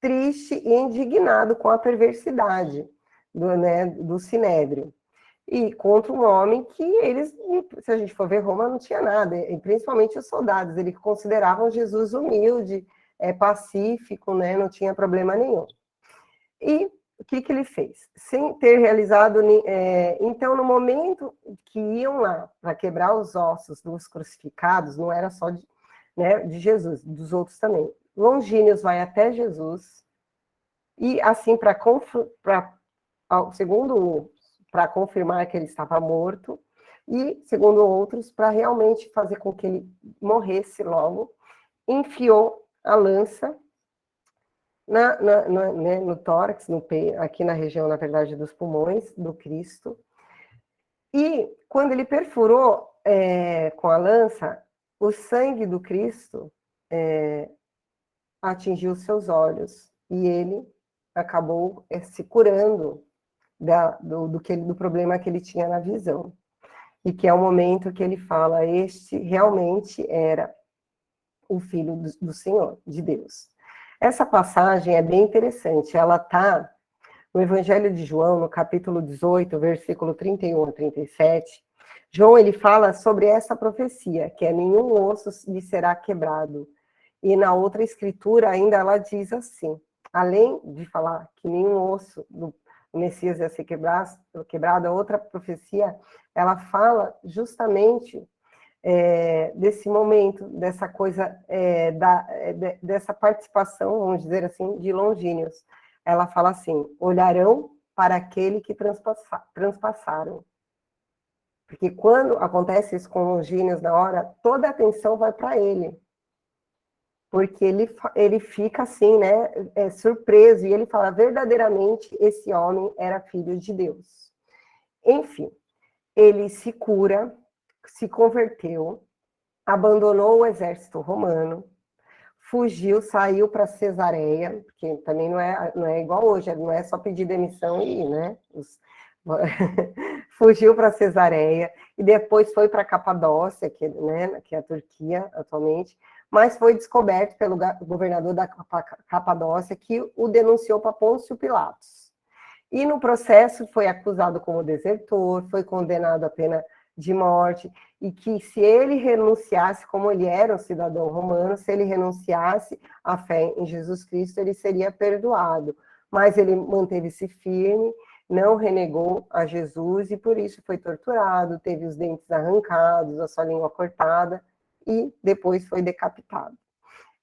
triste e indignado com a perversidade do Sinédrio. E contra um homem que eles, se a gente for ver, Roma não tinha nada, e principalmente os soldados, eles consideravam Jesus humilde, pacífico, né, não tinha problema nenhum. E o que ele fez? Sem ter realizado... então, no momento que iam lá para quebrar os ossos dos crucificados, não era só de, né, de Jesus, dos outros também. Longínquos vai até Jesus, e assim, segundo para confirmar que ele estava morto, e segundo outros, para realmente fazer com que ele morresse logo, enfiou a lança né, no tórax, aqui na região, na verdade, dos pulmões do Cristo. E quando ele perfurou com a lança, o sangue do Cristo atingiu seus olhos e ele acabou se curando do problema que ele tinha na visão. E que é o momento que ele fala, este realmente era o Filho do Senhor, de Deus. Essa passagem é bem interessante, ela está no Evangelho de João, no capítulo 18, versículo 31 a 37. João, ele fala sobre essa profecia, que é nenhum osso lhe será quebrado. E na outra escritura ainda ela diz assim, além de falar que nenhum osso do Messias ia ser quebrado, a outra profecia, ela fala justamente desse momento, dessa coisa, dessa participação, vamos dizer assim, de Longínquos. Ela fala assim, olharão para aquele que transpassaram. Porque quando acontece isso com Longínquos, na hora, toda a atenção vai para ele. Porque ele fica assim, né, surpreso, e ele fala, verdadeiramente, esse homem era filho de Deus. Enfim, ele se cura, se converteu, abandonou o exército romano, fugiu, saiu para Cesareia, porque também não é igual hoje, não é só pedir demissão e ir, né? Fugiu para Cesareia, e depois foi para Capadócia, que é a Turquia atualmente, mas foi descoberto pelo governador da Capadócia, que o denunciou para Pôncio Pilatos. E no processo foi acusado como desertor, foi condenado à pena de morte, e que se ele renunciasse, como ele era um cidadão romano, se ele renunciasse à fé em Jesus Cristo, ele seria perdoado. Mas ele manteve-se firme, não renegou a Jesus, e por isso foi torturado, teve os dentes arrancados, a sua língua cortada, e depois foi decapitado.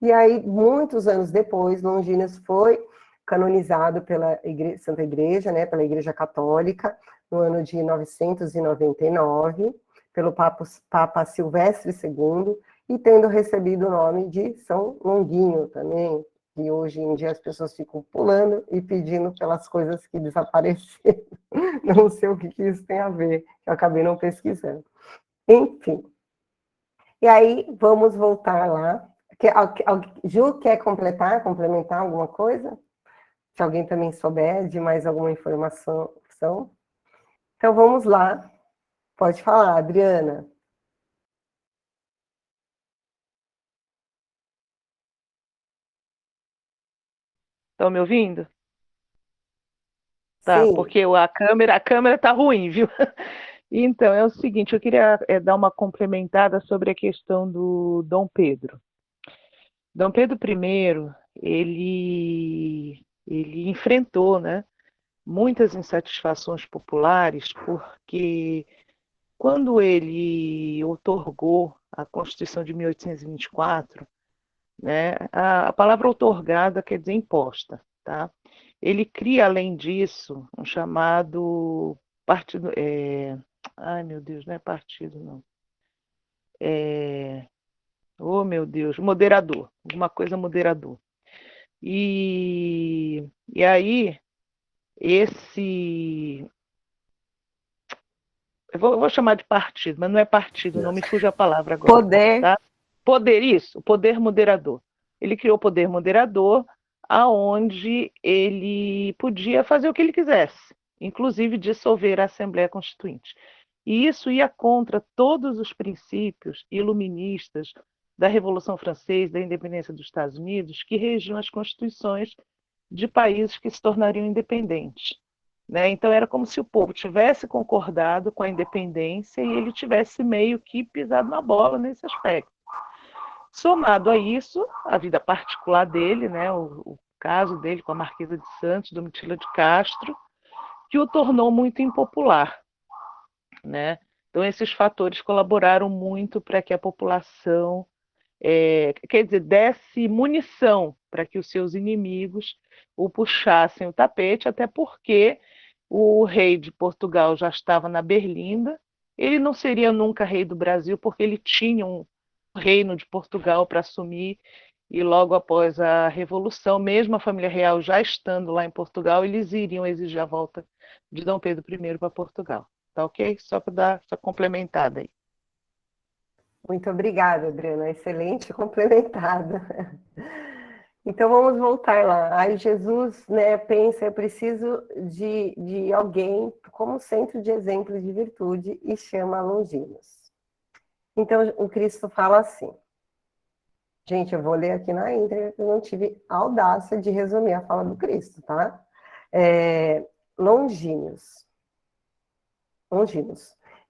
E aí, muitos anos depois, Longínquos foi canonizado pela Santa Igreja, né, pela Igreja Católica, no ano de 999, pelo Papa Silvestre II, e tendo recebido o nome de São Longuinho também, que hoje em dia as pessoas ficam pulando e pedindo pelas coisas que desapareceram. Não sei o que isso tem a ver, eu acabei não pesquisando. Enfim. E aí, vamos voltar lá. Ju, quer complementar alguma coisa? Se alguém também souber de mais alguma informação. Então, vamos lá. Pode falar, Adriana. Estão me ouvindo? Tá, Sim. porque a câmera tá ruim, viu? Então, é o seguinte, eu queria dar uma complementada sobre a questão do Dom Pedro. Dom Pedro I, ele enfrentou, né, muitas insatisfações populares, porque quando ele outorgou a Constituição de 1824, né, a palavra outorgada quer dizer imposta, tá? Ele cria, além disso, um chamado partido. Ai, meu Deus, não é partido, não. Oh, meu Deus, moderador, alguma coisa moderador. E aí, esse. Eu vou chamar de partido, mas não é partido, não me fuja a palavra agora. Poder. Tá? Poder, isso, o poder moderador. Ele criou o poder moderador, aonde ele podia fazer o que ele quisesse, inclusive dissolver a Assembleia Constituinte. E isso ia contra todos os princípios iluministas da Revolução Francesa, da independência dos Estados Unidos, que regiam as constituições de países que se tornariam independentes. Né? Então, era como se o povo tivesse concordado com a independência e ele tivesse meio que pisado na bola nesse aspecto. Somado a isso, a vida particular dele, né? O caso dele com a Marquesa de Santos, Domitila de Castro, que o tornou muito impopular, né? Então, esses fatores colaboraram muito para que a população, quer dizer, desse munição para que os seus inimigos o puxassem o tapete, até porque o rei de Portugal já estava na Berlinda, ele não seria nunca rei do Brasil, porque ele tinha um reino de Portugal para assumir, e logo após a Revolução, mesmo a família real já estando lá em Portugal, eles iriam exigir a volta de Dom Pedro I para Portugal. Tá ok? Só para dar essa complementada aí. Muito obrigada, Adriana. Excelente complementada. Então vamos voltar lá. Aí Jesus, né, pensa, eu preciso de alguém como centro de exemplo de virtude e chama Longinos. Então o Cristo fala assim. Gente, eu vou ler aqui na íntegra, eu não tive a audácia de resumir a fala do Cristo, tá? Longinos.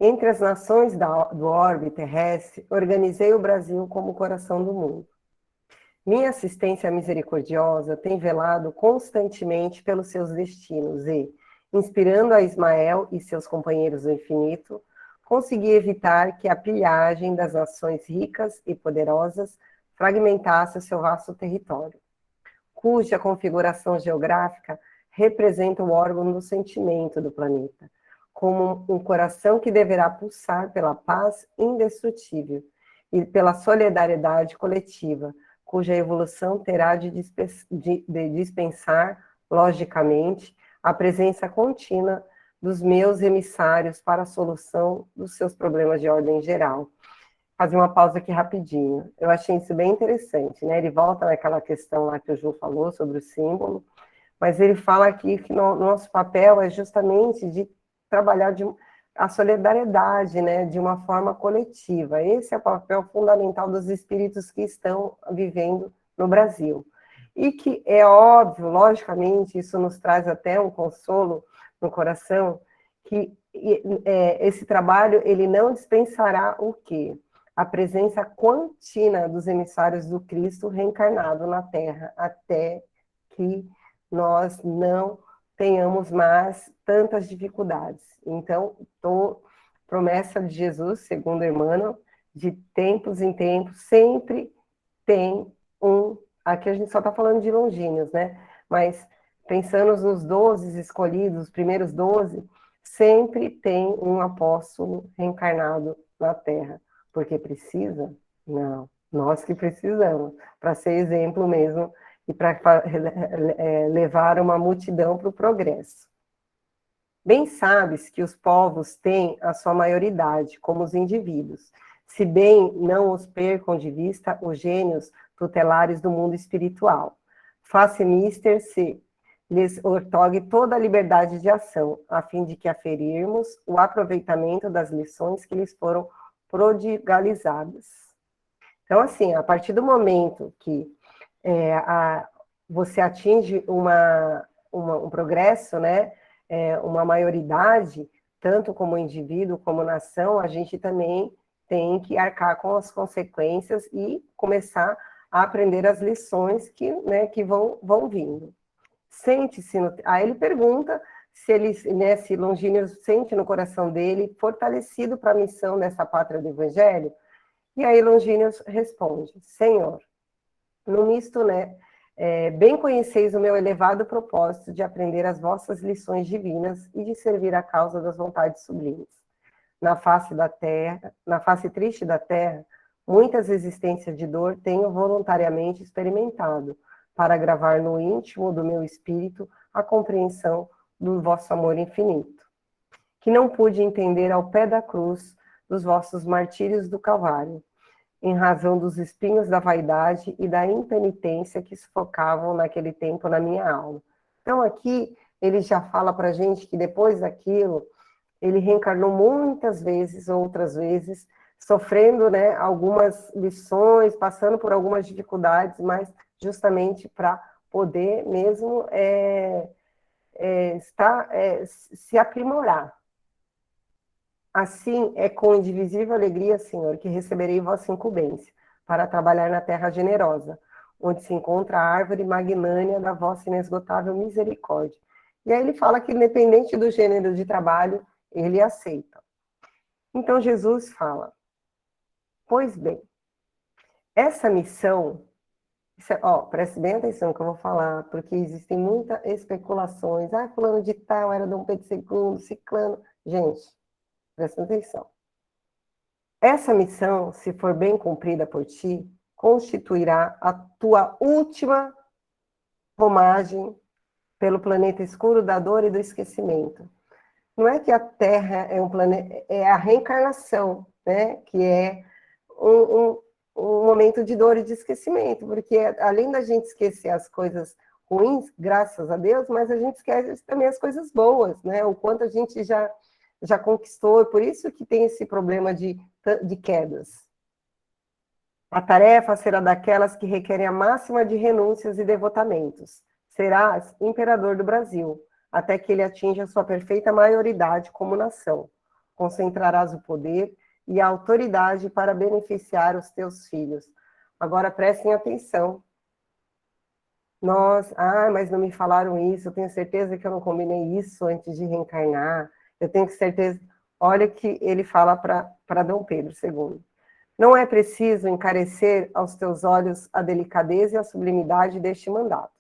Entre as nações do orbe terrestre, organizei o Brasil como o coração do mundo. Minha assistência misericordiosa tem velado constantemente pelos seus destinos e, inspirando a Ismael e seus companheiros do infinito, consegui evitar que a pilhagem das nações ricas e poderosas fragmentasse o seu vasto território, cuja configuração geográfica representa o órgão do sentimento do planeta, como um coração que deverá pulsar pela paz indestrutível e pela solidariedade coletiva, cuja evolução terá de dispensar, logicamente, a presença contínua dos meus emissários para a solução dos seus problemas de ordem geral. Fazer uma pausa aqui rapidinho. Eu achei isso bem interessante, né? Ele volta naquela questão lá que o Ju falou sobre o símbolo, mas ele fala aqui que nosso papel é justamente de trabalhar a solidariedade, né, de uma forma coletiva. Esse é o papel fundamental dos espíritos que estão vivendo no Brasil. E que é óbvio, logicamente, isso nos traz até um consolo no coração, que esse trabalho, ele não dispensará o quê? A presença contínua dos emissários do Cristo reencarnado na Terra, até que nós não tenhamos mais tantas dificuldades. Então, promessa de Jesus, segundo Emmanuel, de tempos em tempos, sempre tem aqui a gente só está falando de Longínquos, né? Mas pensando nos 12 escolhidos, os primeiros 12, sempre tem um apóstolo reencarnado na Terra. Porque precisa? Não, nós que precisamos, para ser exemplo mesmo, e para levar uma multidão para o progresso. Bem sabes que os povos têm a sua maioridade, como os indivíduos, se bem não os percam de vista os gênios tutelares do mundo espiritual. Faça mister se lhes outorgue toda a liberdade de ação, a fim de que aferirmos o aproveitamento das lições que lhes foram prodigalizadas. Então, assim, a partir do momento que você atinge um progresso, né, uma maioridade, tanto como indivíduo como nação, a gente também tem que arcar com as consequências e começar a aprender as lições que vão vindo. Sente-se, aí ele pergunta se ele, né, se Longínquos sente no coração dele fortalecido para a missão dessa pátria do Evangelho, e aí Longínquos responde: Senhor, no misto, né, bem conheceis o meu elevado propósito de aprender as vossas lições divinas e de servir a causa das vontades sublimes. Na face triste da terra, muitas existências de dor tenho voluntariamente experimentado, para gravar no íntimo do meu espírito a compreensão do vosso amor infinito, que não pude entender ao pé da cruz dos vossos martírios do Calvário, em razão dos espinhos da vaidade e da impenitência que sufocavam naquele tempo na minha alma. Então aqui ele já fala para a gente que depois daquilo, ele reencarnou muitas vezes, outras vezes, sofrendo, né, algumas lições, passando por algumas dificuldades, mas justamente para poder mesmo se aprimorar. Assim é com indivisível alegria, Senhor, que receberei vossa incumbência, para trabalhar na terra generosa, onde se encontra a árvore magnânima da vossa inesgotável misericórdia. E aí ele fala que, independente do gênero de trabalho, ele aceita. Então Jesus fala, pois bem, essa missão, preste bem atenção no que eu vou falar, porque existem muitas especulações, fulano de tal era Dom Pedro II, ciclano. Gente, presta atenção. Essa missão, se for bem cumprida por ti, constituirá a tua última romagem pelo planeta escuro da dor e do esquecimento. Não é que a Terra é um planeta, é a reencarnação, né? Que é um momento de dor e de esquecimento, porque além da gente esquecer as coisas ruins, graças a Deus, mas a gente esquece também as coisas boas, né? O quanto a gente já conquistou, por isso que tem esse problema de quedas. A tarefa será daquelas que requerem a máxima de renúncias e devotamentos. Serás imperador do Brasil, até que ele atinja sua perfeita maioridade como nação. Concentrarás o poder e a autoridade para beneficiar os teus filhos. Agora prestem atenção. Mas não me falaram isso, eu tenho certeza que eu não combinei isso antes de reencarnar, eu tenho certeza. Olha que ele fala para Dom Pedro II. Não é preciso encarecer aos teus olhos a delicadeza e a sublimidade deste mandato,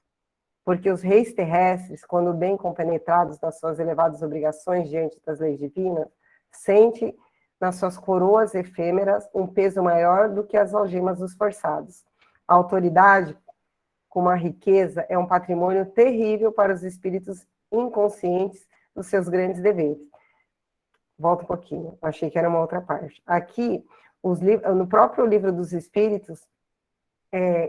porque os reis terrestres, quando bem compenetrados nas suas elevadas obrigações diante das leis divinas, sentem nas suas coroas efêmeras um peso maior do que as algemas dos forçados. A autoridade, como a riqueza, é um patrimônio terrível para os espíritos inconscientes dos seus grandes deveres. Volta um pouquinho, achei que era uma outra parte. Aqui, no próprio livro dos Espíritos,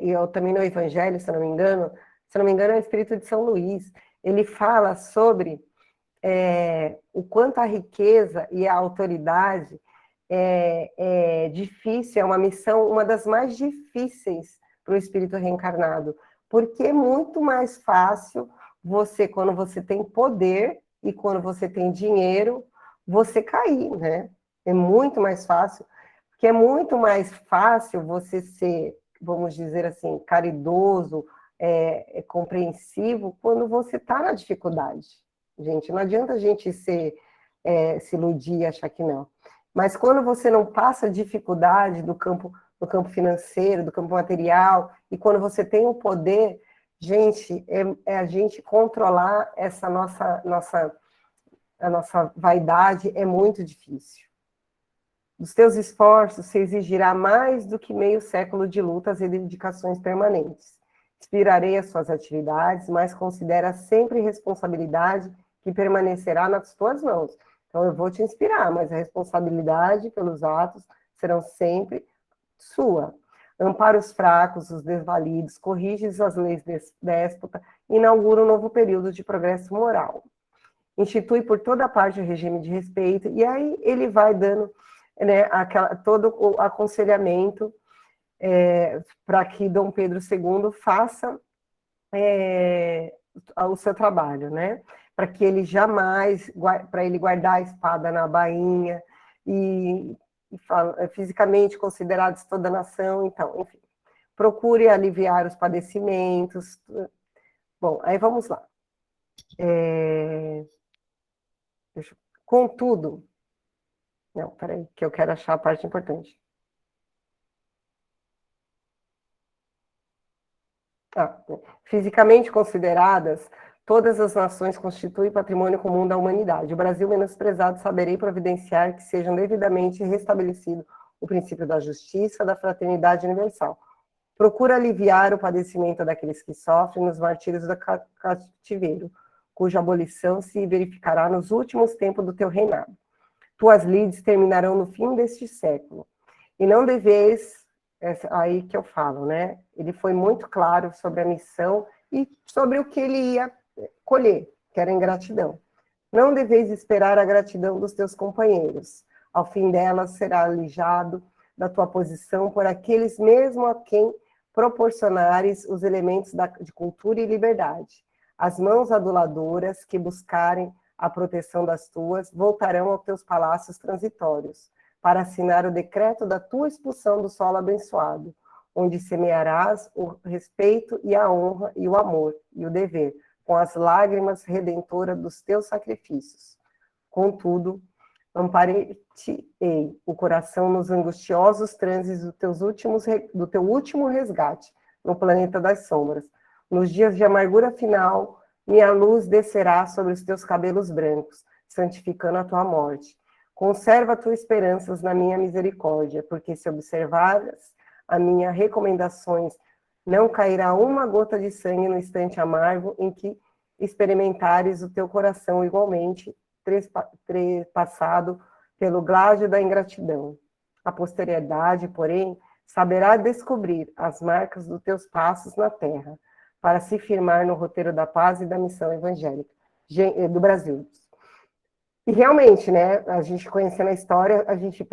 e eu também no Evangelho, se não me engano, é o Espírito de São Luís, ele fala sobre o quanto a riqueza e a autoridade é difícil, é uma missão, uma das mais difíceis para o espírito reencarnado, porque é muito mais fácil você, quando você tem poder e quando você tem dinheiro, você cair, né? É muito mais fácil, porque é muito mais fácil você ser, vamos dizer assim, caridoso, compreensivo, quando você está na dificuldade. Gente, não adianta a gente se iludir e achar que não. Mas quando você não passa dificuldade do campo financeiro, do campo material, e quando você tem o poder, gente, a gente controlar essa a nossa vaidade é muito difícil. Dos teus esforços se exigirá mais do que meio século de lutas e dedicações permanentes. Inspirarei as suas atividades, mas considera sempre responsabilidade que permanecerá nas tuas mãos. Então, eu vou te inspirar, mas a responsabilidade pelos atos serão sempre sua. Ampara os fracos, os desvalidos, corrige as leis déspotas, inaugura um novo período de progresso moral. Institui por toda parte o regime de respeito, e aí ele vai dando, né, todo o aconselhamento para que Dom Pedro II faça o seu trabalho, né? Para que ele jamais, para ele guardar a espada na bainha, fisicamente considerados toda a nação, então, enfim. Procure aliviar os padecimentos. Bom, aí vamos lá. Contudo, não, peraí, que eu quero achar a parte importante. Fisicamente consideradas, todas as nações constituem patrimônio comum da humanidade. O Brasil menosprezado saberei providenciar que sejam devidamente restabelecido o princípio da justiça, da fraternidade universal. Procura aliviar o padecimento daqueles que sofrem nos martírios do cativeiro, cuja abolição se verificará nos últimos tempos do teu reinado. Tuas lides terminarão no fim deste século. E não deveis, aí que eu falo, né? Ele foi muito claro sobre a missão e sobre o que ele ia colher, que era ingratidão. Não deveis esperar a gratidão dos teus companheiros. Ao fim dela será alijado da tua posição por aqueles mesmo a quem proporcionares os elementos de cultura e liberdade. As mãos aduladoras que buscarem a proteção das tuas voltarão aos teus palácios transitórios, para assinar o decreto da tua expulsão do solo abençoado, onde semearás o respeito e a honra e o amor e o dever, com as lágrimas redentoras dos teus sacrifícios. Contudo, amparei-te-ei o coração nos angustiosos transes do teu último resgate no planeta das sombras. Nos dias de amargura final, minha luz descerá sobre os teus cabelos brancos, santificando a tua morte. Conserva tuas esperanças na minha misericórdia, porque se observares as minhas recomendações, não cairá uma gota de sangue no instante amargo em que experimentares o teu coração igualmente trespassado pelo gládio da ingratidão. A posteridade, porém, saberá descobrir as marcas dos teus passos na terra, para se firmar no roteiro da paz e da missão evangélica do Brasil. E realmente, né, a gente conhecendo a história, a gente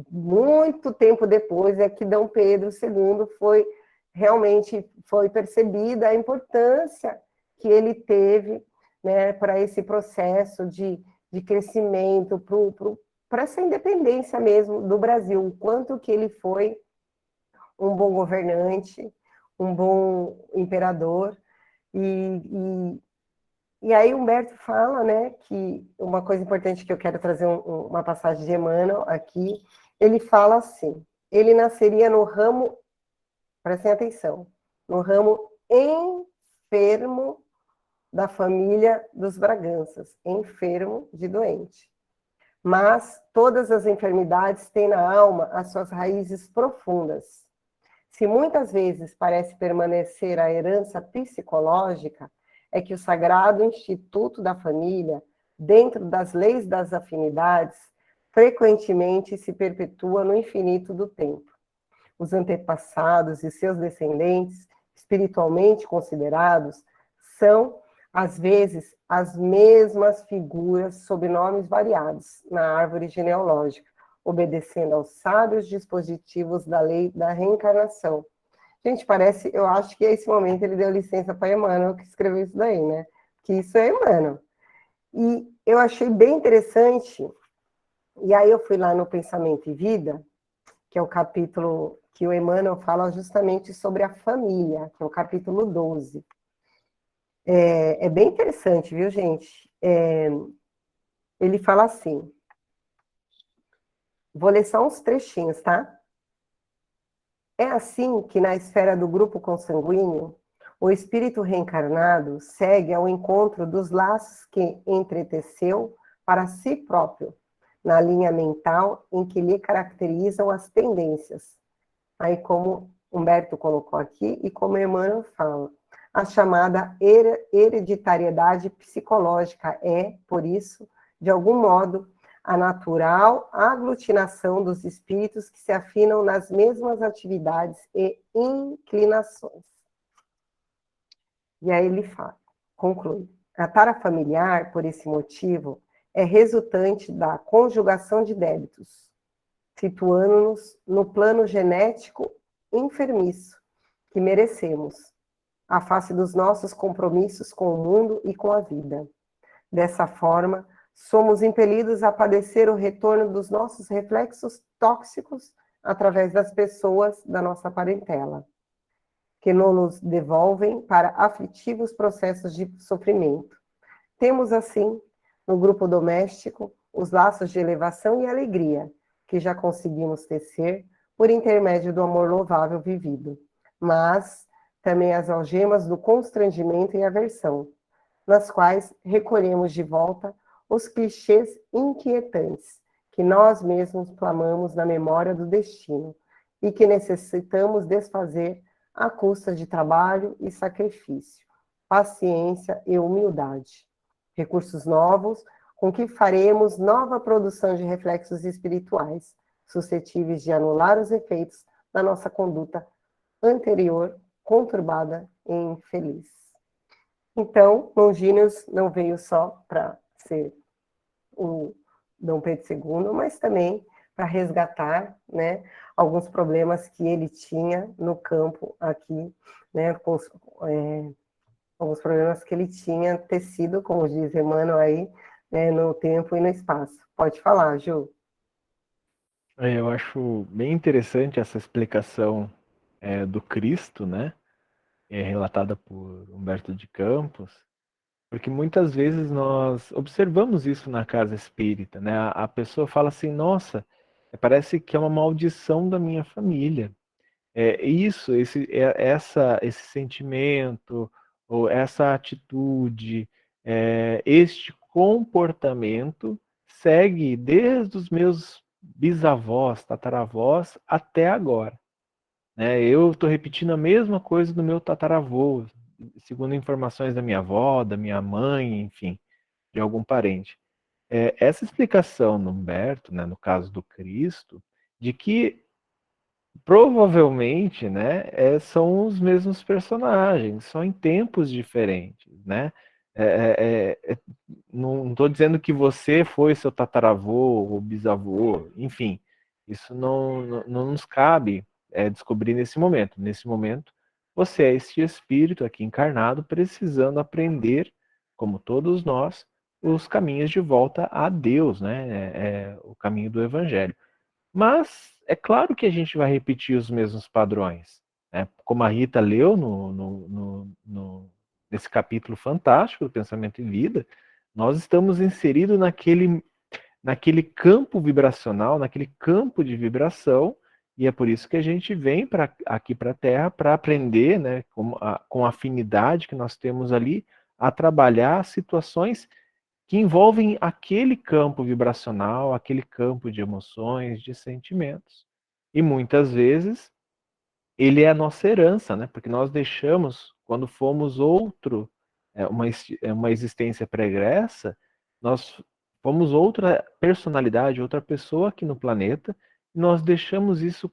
muito tempo depois é que Dom Pedro II foi percebida a importância que ele teve, né, para esse processo de crescimento, para essa independência mesmo do Brasil, o quanto que ele foi um bom governante, um bom imperador, e aí Humberto fala, né, que uma coisa importante que eu quero trazer uma passagem de Emmanuel aqui, ele fala assim, ele nasceria no ramo, prestem atenção, no ramo enfermo da família dos Braganças, enfermo de doente. Mas todas as enfermidades têm na alma as suas raízes profundas. Se muitas vezes parece permanecer a herança psicológica, é que o sagrado instituto da família, dentro das leis das afinidades, frequentemente se perpetua no infinito do tempo. Os antepassados e seus descendentes, espiritualmente considerados, são, às vezes, as mesmas figuras sob nomes variados na árvore genealógica, obedecendo aos sábios dispositivos da lei da reencarnação. Gente, eu acho que esse momento ele deu licença para Emmanuel, que escreveu isso daí, né? Que isso é Emmanuel. E eu achei bem interessante, e aí eu fui lá no Pensamento e Vida, que é o capítulo que o Emmanuel fala justamente sobre a família, que é o capítulo 12. É bem interessante, viu, gente? Ele fala assim, vou ler só uns trechinhos, tá? É assim que na esfera do grupo consanguíneo, o espírito reencarnado segue ao encontro dos laços que entreteceu para si próprio, na linha mental em que lhe caracterizam as tendências. Aí, como Humberto colocou aqui, e como Emmanuel fala, a chamada hereditariedade psicológica é, por isso, de algum modo, a natural aglutinação dos espíritos que se afinam nas mesmas atividades e inclinações. E aí ele fala, conclui, a tara familiar, por esse motivo, é resultante da conjugação de débitos, situando-nos no plano genético enfermiço que merecemos, à face dos nossos compromissos com o mundo e com a vida. Dessa forma, somos impelidos a padecer o retorno dos nossos reflexos tóxicos através das pessoas da nossa parentela, que nos devolvem para aflitivos processos de sofrimento. Temos, assim, no grupo doméstico, os laços de elevação e alegria, que já conseguimos tecer por intermédio do amor louvável vivido, mas também as algemas do constrangimento e aversão, nas quais recolhemos de volta os clichês inquietantes que nós mesmos plasmamos na memória do destino e que necessitamos desfazer à custa de trabalho e sacrifício, paciência e humildade. Recursos novos com que faremos nova produção de reflexos espirituais, suscetíveis de anular os efeitos da nossa conduta anterior, conturbada e infeliz. Então, Longínquos não veio só para ser o Dom Pedro II, mas também para resgatar, né, alguns problemas que ele tinha no campo aqui, né, alguns problemas que ele tinha tecido, como diz Emmanuel aí, né, no tempo e no espaço. Pode falar, Ju. Eu acho bem interessante essa explicação do Cristo, né? Relatada por Humberto de Campos, porque muitas vezes nós observamos isso na casa espírita, né? A pessoa fala assim, nossa, parece que é uma maldição da minha família. Esse sentimento, ou essa atitude, este comportamento segue desde os meus bisavós, tataravós, até agora, né? Eu estou repetindo a mesma coisa do meu tataravô, segundo informações da minha avó, da minha mãe, enfim, de algum parente. Essa explicação no Humberto, né, no caso do Cristo, de que provavelmente, né, são os mesmos personagens, só em tempos diferentes, né? Não estou dizendo que você foi seu tataravô ou bisavô, enfim, isso não nos cabe descobrir nesse momento. Nesse momento, você é este espírito aqui encarnado, precisando aprender, como todos nós, os caminhos de volta a Deus, né? O caminho do Evangelho. Mas é claro que a gente vai repetir os mesmos padrões, né? Como a Rita leu nesse capítulo fantástico do Pensamento em Vida, nós estamos inseridos naquele campo vibracional, naquele campo de vibração, e é por isso que a gente vem aqui para a Terra para aprender, né, com a afinidade que nós temos ali, a trabalhar situações que envolvem aquele campo vibracional, aquele campo de emoções, de sentimentos. E muitas vezes ele é a nossa herança, né? Porque nós deixamos, quando fomos uma existência pregressa, nós fomos outra personalidade, outra pessoa aqui no planeta, e nós deixamos isso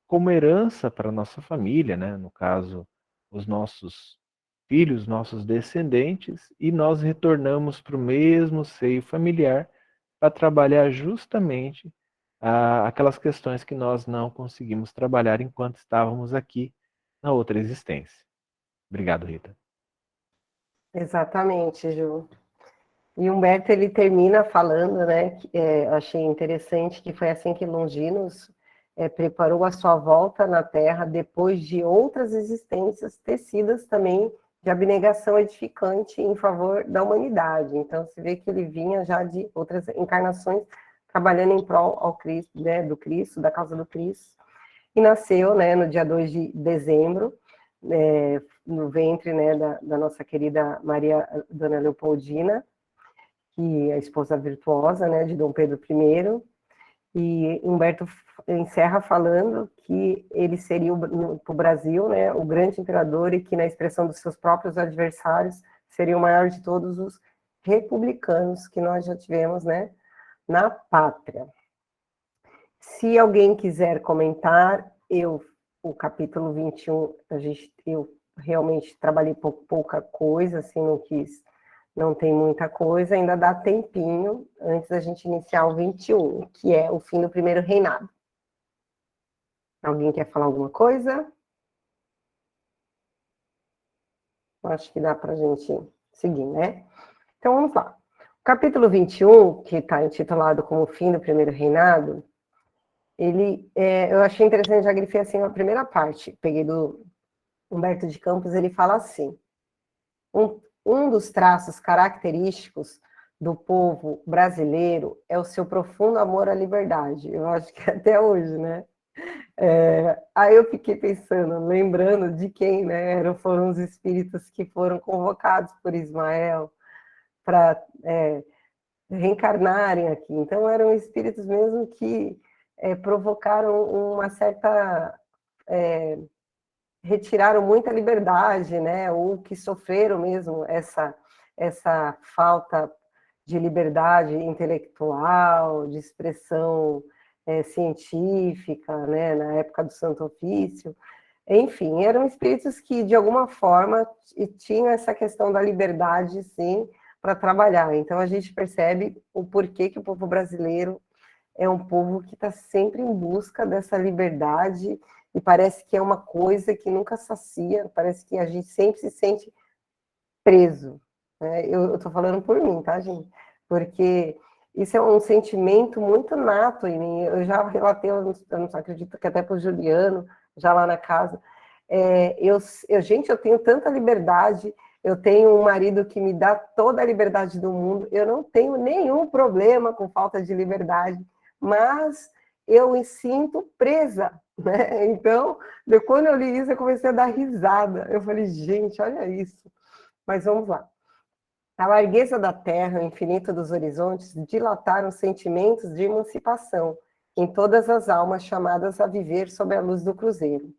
como herança para a nossa família, né? No caso, os nossos filhos, nossos descendentes, e nós retornamos para o mesmo seio familiar para trabalhar justamente aquelas questões que nós não conseguimos trabalhar enquanto estávamos aqui na outra existência. Obrigado, Rita. Exatamente, Ju. E Humberto, ele termina falando, né, achei interessante que foi assim que Longinos preparou a sua volta na Terra depois de outras existências tecidas também de abnegação edificante em favor da humanidade. Então, se vê que ele vinha já de outras encarnações trabalhando em prol ao Cristo, né, do Cristo, da causa do Cristo, e nasceu, né, no dia 2 de dezembro, no ventre, né, da nossa querida Maria Dona Leopoldina, que é a esposa virtuosa, né, de Dom Pedro I, e Humberto encerra falando que ele seria para o Brasil, né, o grande imperador, e que na expressão dos seus próprios adversários seria o maior de todos os republicanos que nós já tivemos, né, na pátria. Se alguém quiser comentar, o capítulo 21, eu realmente trabalhei pouca coisa, assim, não tem muita coisa, ainda dá tempinho antes da gente iniciar o 21, que é o fim do primeiro reinado. Alguém quer falar alguma coisa? Acho que dá para a gente seguir, né? Então, vamos lá. O capítulo 21, que está intitulado como o fim do primeiro reinado, eu achei interessante, já grifei assim a primeira parte, peguei do Humberto de Campos, ele fala assim: um dos traços característicos do povo brasileiro é o seu profundo amor à liberdade. Eu acho que até hoje, né? Aí eu fiquei pensando, lembrando de quem, né? Foram os espíritos que foram convocados por Ismael para reencarnarem aqui. Então, eram espíritos mesmo que provocaram uma certa... retiraram muita liberdade, né? Ou que sofreram mesmo essa falta de liberdade intelectual, de expressão científica, né? Na época do Santo Ofício. Enfim, eram espíritos que, de alguma forma, tinham essa questão da liberdade, sim, para trabalhar. Então, a gente percebe o porquê que o povo brasileiro é um povo que está sempre em busca dessa liberdade, e parece que é uma coisa que nunca sacia, parece que a gente sempre se sente preso. Né? Eu estou falando por mim, tá, gente? Porque isso é um sentimento muito nato em mim. Eu já relatei, eu não acredito que até para o Juliano, já lá na casa, Gente, eu tenho tanta liberdade, eu tenho um marido que me dá toda a liberdade do mundo, eu não tenho nenhum problema com falta de liberdade, mas eu me sinto presa, né? Então, quando eu li isso, eu comecei a dar risada. Eu falei, gente, olha isso. Mas vamos lá. A largueza da terra, o infinito dos horizontes, dilataram sentimentos de emancipação em todas as almas chamadas a viver sob a luz do cruzeiro.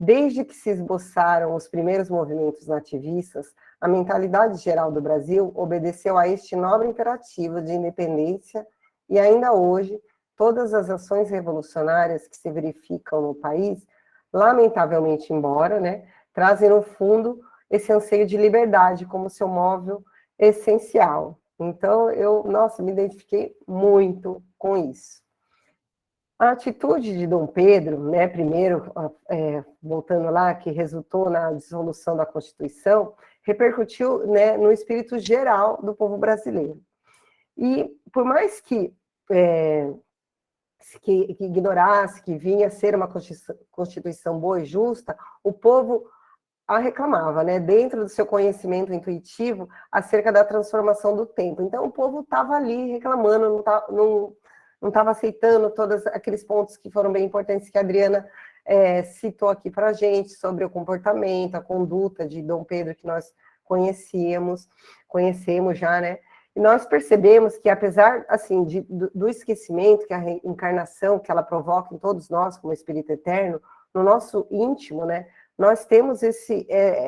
Desde que se esboçaram os primeiros movimentos nativistas, a mentalidade geral do Brasil obedeceu a este nobre imperativo de independência e ainda hoje, todas as ações revolucionárias que se verificam no país, lamentavelmente embora, né, trazem no fundo esse anseio de liberdade como seu móvel essencial. Então, nossa, me identifiquei muito com isso. A atitude de Dom Pedro, né, primeiro, voltando lá, que resultou na dissolução da Constituição, repercutiu, né, no espírito geral do povo brasileiro. E por mais que ignorasse que vinha a ser uma Constituição boa e justa, o povo a reclamava, né, dentro do seu conhecimento intuitivo, acerca da transformação do tempo. Então, o povo estava ali reclamando, não estava aceitando todos aqueles pontos que foram bem importantes que a Adriana citou aqui para a gente, sobre o comportamento, a conduta de Dom Pedro, que nós conhecemos já, né? E nós percebemos que, apesar, assim, do esquecimento, que a reencarnação, que ela provoca em todos nós, como espírito eterno, no nosso íntimo, né, nós temos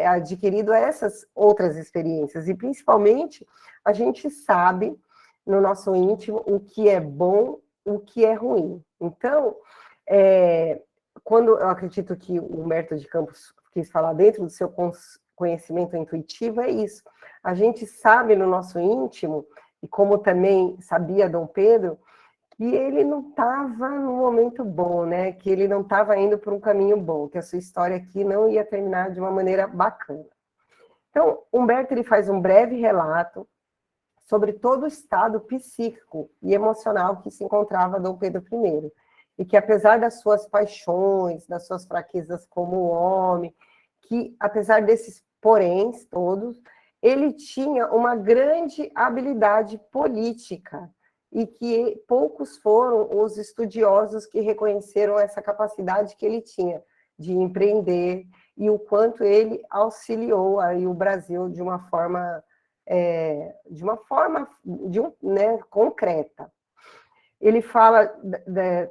adquirido essas outras experiências, e principalmente a gente sabe, no nosso íntimo, o que é bom, o que é ruim. Então, quando eu acredito que o Humberto de Campos quis falar dentro do seu conhecimento intuitivo, é isso. A gente sabe no nosso íntimo, e como também sabia Dom Pedro, que ele não estava no momento bom, né? Que ele não estava indo por um caminho bom, que a sua história aqui não ia terminar de uma maneira bacana. Então, Humberto ele faz um breve relato sobre todo o estado psíquico e emocional que se encontrava Dom Pedro I, e que apesar das suas paixões, das suas fraquezas como homem, que apesar desses poréns todos, ele tinha uma grande habilidade política, e que poucos foram os estudiosos que reconheceram essa capacidade que ele tinha de empreender, e o quanto ele auxiliou aí o Brasil de uma forma né, concreta. Ele fala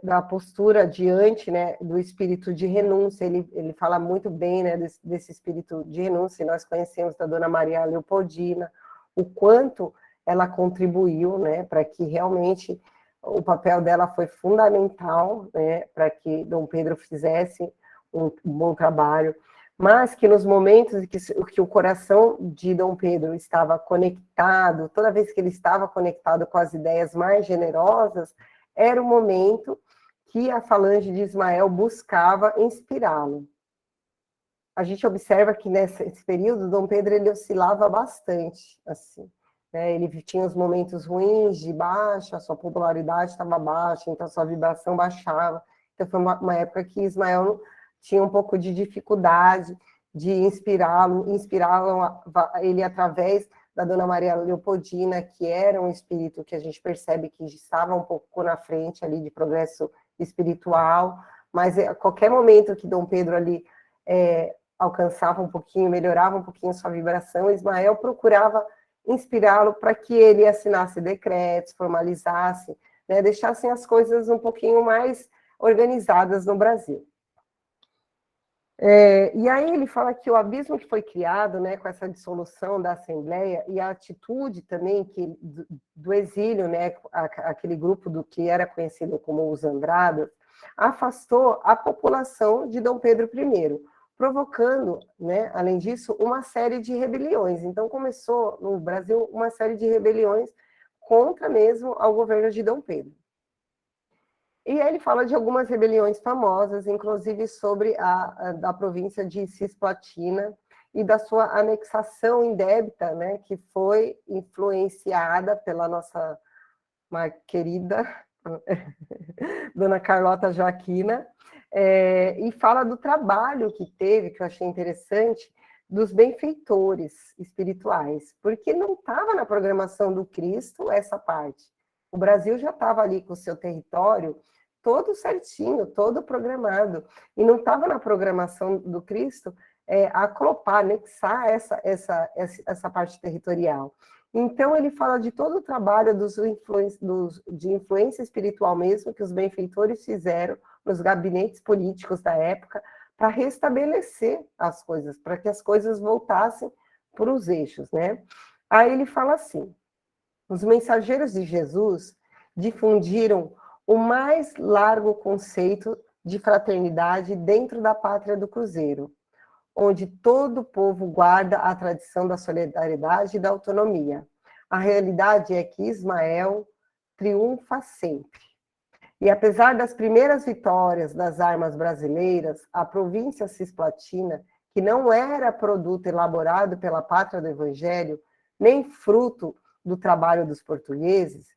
da postura diante, né, do espírito de renúncia, ele fala muito bem, né, desse espírito de renúncia, e nós conhecemos da Dona Maria Leopoldina, o quanto ela contribuiu, né, para que realmente o papel dela foi fundamental, né, para que Dom Pedro fizesse um bom trabalho, mas que nos momentos em que o coração de Dom Pedro estava conectado, toda vez que ele estava conectado com as ideias mais generosas, era o momento que a falange de Ismael buscava inspirá-lo. A gente observa que nesse período, Dom Pedro ele oscilava bastante, assim, né? Ele tinha os momentos ruins, de baixa, a sua popularidade estava baixa, então a sua vibração baixava. Então foi uma época que Ismael tinha um pouco de dificuldade de inspirá-lo ele através da Dona Maria Leopoldina, que era um espírito que a gente percebe que estava um pouco na frente ali de progresso espiritual, mas a qualquer momento que Dom Pedro ali alcançava um pouquinho, melhorava um pouquinho sua vibração, Ismael procurava inspirá-lo para que ele assinasse decretos, formalizasse, né, deixassem as coisas um pouquinho mais organizadas no Brasil. E aí ele fala que o abismo que foi criado, né, com essa dissolução da Assembleia e a atitude também do exílio, né, aquele grupo do que era conhecido como os Andradas, afastou a população de Dom Pedro I, provocando, né, além disso, uma série de rebeliões. Então começou no Brasil uma série de rebeliões contra mesmo ao governo de Dom Pedro. E ele fala de algumas rebeliões famosas, inclusive sobre da província de Cisplatina e da sua anexação indébita, né, que foi influenciada pela nossa querida Dona Carlota Joaquina, e fala do trabalho que teve, que eu achei interessante, dos benfeitores espirituais, porque não estava na programação do Cristo essa parte. O Brasil já estava ali com o seu território todo certinho, todo programado, e não estava na programação do Cristo aclopar, anexar essa parte territorial. Então, ele fala de todo o trabalho de influência espiritual mesmo, que os benfeitores fizeram nos gabinetes políticos da época, para restabelecer as coisas, para que as coisas voltassem para os eixos, né? Aí ele fala assim, os mensageiros de Jesus difundiram o mais largo conceito de fraternidade dentro da pátria do Cruzeiro, onde todo o povo guarda a tradição da solidariedade e da autonomia. A realidade é que Ismael triunfa sempre. E apesar das primeiras vitórias das armas brasileiras, a província cisplatina, que não era produto elaborado pela pátria do Evangelho, nem fruto do trabalho dos portugueses,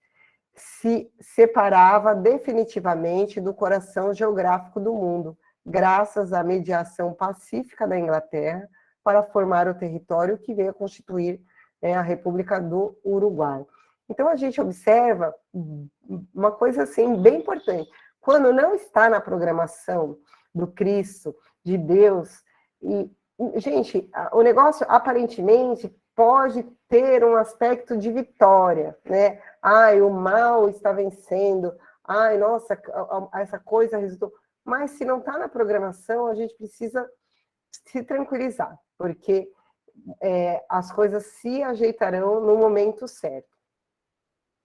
se separava definitivamente do coração geográfico do mundo, graças à mediação pacífica da Inglaterra para formar o território que veio a constituir a República do Uruguai. Então, a gente observa uma coisa assim bem importante. Quando não está na programação do Cristo, de Deus, e, gente, o negócio aparentemente pode ter um aspecto de vitória, né? Ai, o mal está vencendo, ai, nossa, essa coisa resultou. Mas se não está na programação, a gente precisa se tranquilizar, porque as coisas se ajeitarão no momento certo.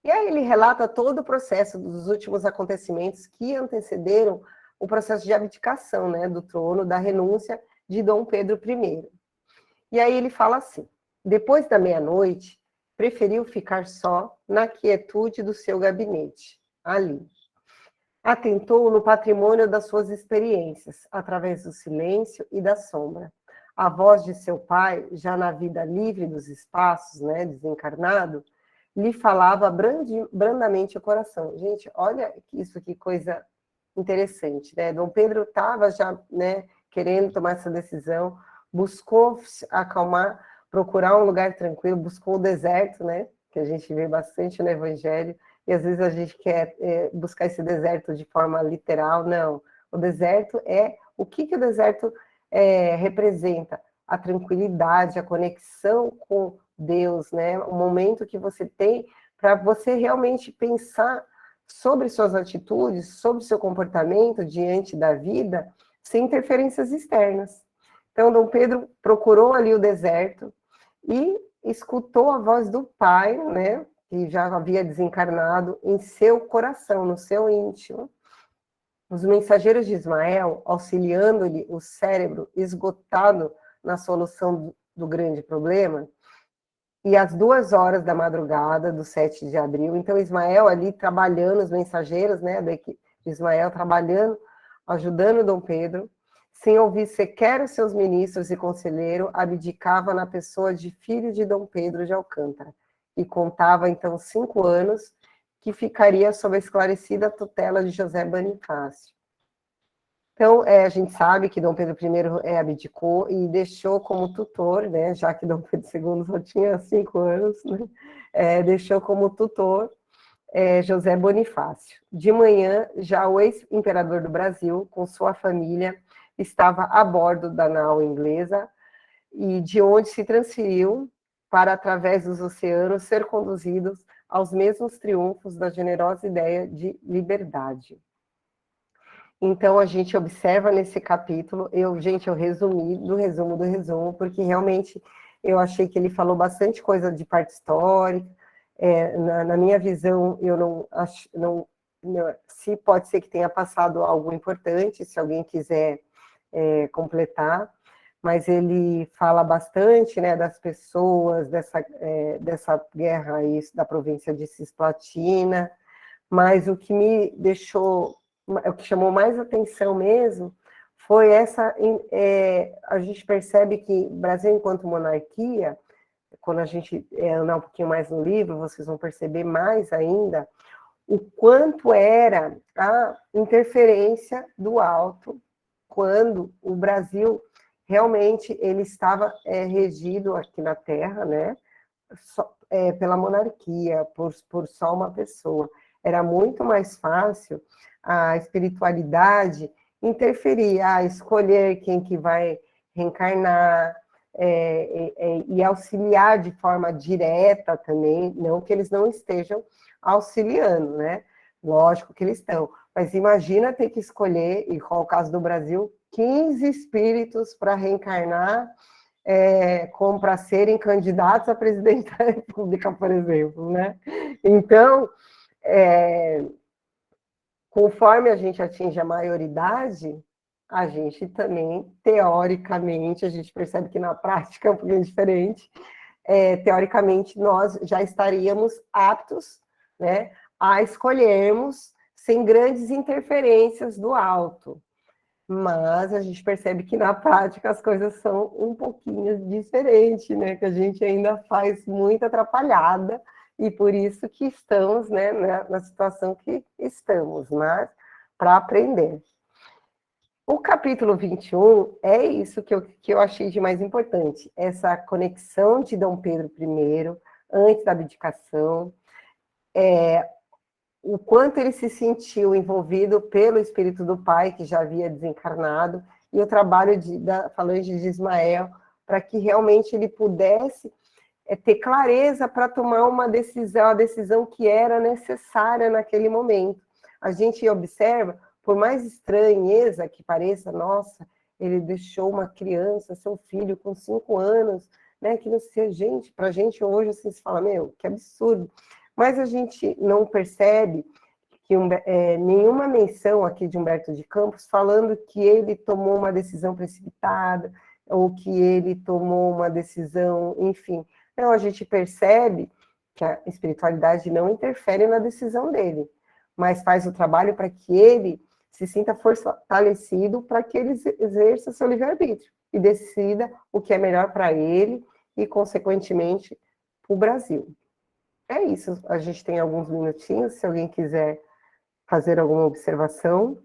E aí ele relata todo o processo dos últimos acontecimentos que antecederam o processo de abdicação, né, do trono, da renúncia de Dom Pedro I. E aí ele fala assim, depois da meia-noite, preferiu ficar só na quietude do seu gabinete, ali. Atentou no patrimônio das suas experiências, através do silêncio e da sombra. A voz de seu pai, já na vida livre dos espaços, né, desencarnado, lhe falava brandamente o coração. Gente, olha isso, que coisa interessante, né? Dom Pedro estava já, né, querendo tomar essa decisão, buscou acalmar, procurar um lugar tranquilo, buscou o deserto, né, que a gente vê bastante no Evangelho, e às vezes a gente quer buscar esse deserto de forma literal. Não, o deserto o que o deserto representa? A tranquilidade, a conexão com Deus, né? O momento que você tem para você realmente pensar sobre suas atitudes, sobre seu comportamento diante da vida, sem interferências externas. Então, Dom Pedro procurou ali o deserto e escutou a voz do pai, né? Que já havia desencarnado, em seu coração, no seu íntimo. Os mensageiros de Ismael, auxiliando-lhe o cérebro esgotado na solução do grande problema, e às 2h da madrugada do 7 de abril, então Ismael ali trabalhando, os mensageiros, né, da equipe de Ismael trabalhando, ajudando Dom Pedro, sem ouvir sequer os seus ministros e conselheiro, abdicava na pessoa de filho de Dom Pedro de Alcântara, e contava então 5 anos que ficaria sob a esclarecida tutela de José Bonifácio. Então, a gente sabe que Dom Pedro I abdicou e deixou como tutor, né, já que Dom Pedro II só tinha 5 anos, né, deixou como tutor José Bonifácio. De manhã, já o ex-imperador do Brasil, com sua família, estava a bordo da nau inglesa, e de onde se transferiu para, através dos oceanos, ser conduzidos aos mesmos triunfos da generosa ideia de liberdade. Então, a gente observa nesse capítulo, eu resumi do resumo, porque realmente eu achei que ele falou bastante coisa de parte histórica. Na minha visão, eu não acho, se pode ser que tenha passado algo importante, se alguém quiser completar, mas ele fala bastante, né, das pessoas, dessa guerra aí, da província de Cisplatina, mas o que me deixou, o que chamou mais atenção mesmo, foi a gente percebe que o Brasil, enquanto monarquia, quando a gente andar um pouquinho mais no livro, vocês vão perceber mais ainda, o quanto era a interferência do alto quando o Brasil realmente ele estava regido aqui na Terra, né, pela monarquia, por só uma pessoa. Era muito mais fácil a espiritualidade interferir, escolher quem que vai reencarnar, e auxiliar de forma direta também, não que eles não estejam auxiliando, né? Lógico que eles estão, mas imagina ter que escolher, e qual é o caso do Brasil, 15 espíritos para reencarnar, como para serem candidatos a presidente da República, por exemplo, né? Então, conforme a gente atinge a maioridade, a gente também, teoricamente, a gente percebe que na prática é um pouquinho diferente, teoricamente, nós já estaríamos aptos, né, a escolhermos sem grandes interferências do alto. Mas a gente percebe que na prática as coisas são um pouquinho diferentes, né, que a gente ainda faz muita atrapalhada, e por isso que estamos, né, na situação que estamos, mas para aprender. O capítulo 21 é isso que eu achei de mais importante, essa conexão de Dom Pedro I, antes da abdicação, o quanto ele se sentiu envolvido pelo espírito do pai, que já havia desencarnado, e o trabalho da falange de Ismael, para que realmente ele pudesse ter clareza para tomar uma decisão, a decisão que era necessária naquele momento. A gente observa, por mais estranheza que pareça, nossa, ele deixou uma criança, seu filho, com 5 anos, né, que não sei, gente, para a gente hoje, assim, se fala, meu, que absurdo. Mas a gente não percebe que nenhuma menção aqui de Humberto de Campos falando que ele tomou uma decisão precipitada, ou que ele tomou uma decisão, enfim. Então, a gente percebe que a espiritualidade não interfere na decisão dele, mas faz o trabalho para que ele se sinta fortalecido, para que ele exerça seu livre-arbítrio e decida o que é melhor para ele e, consequentemente, para o Brasil. É isso, a gente tem alguns minutinhos, se alguém quiser fazer alguma observação.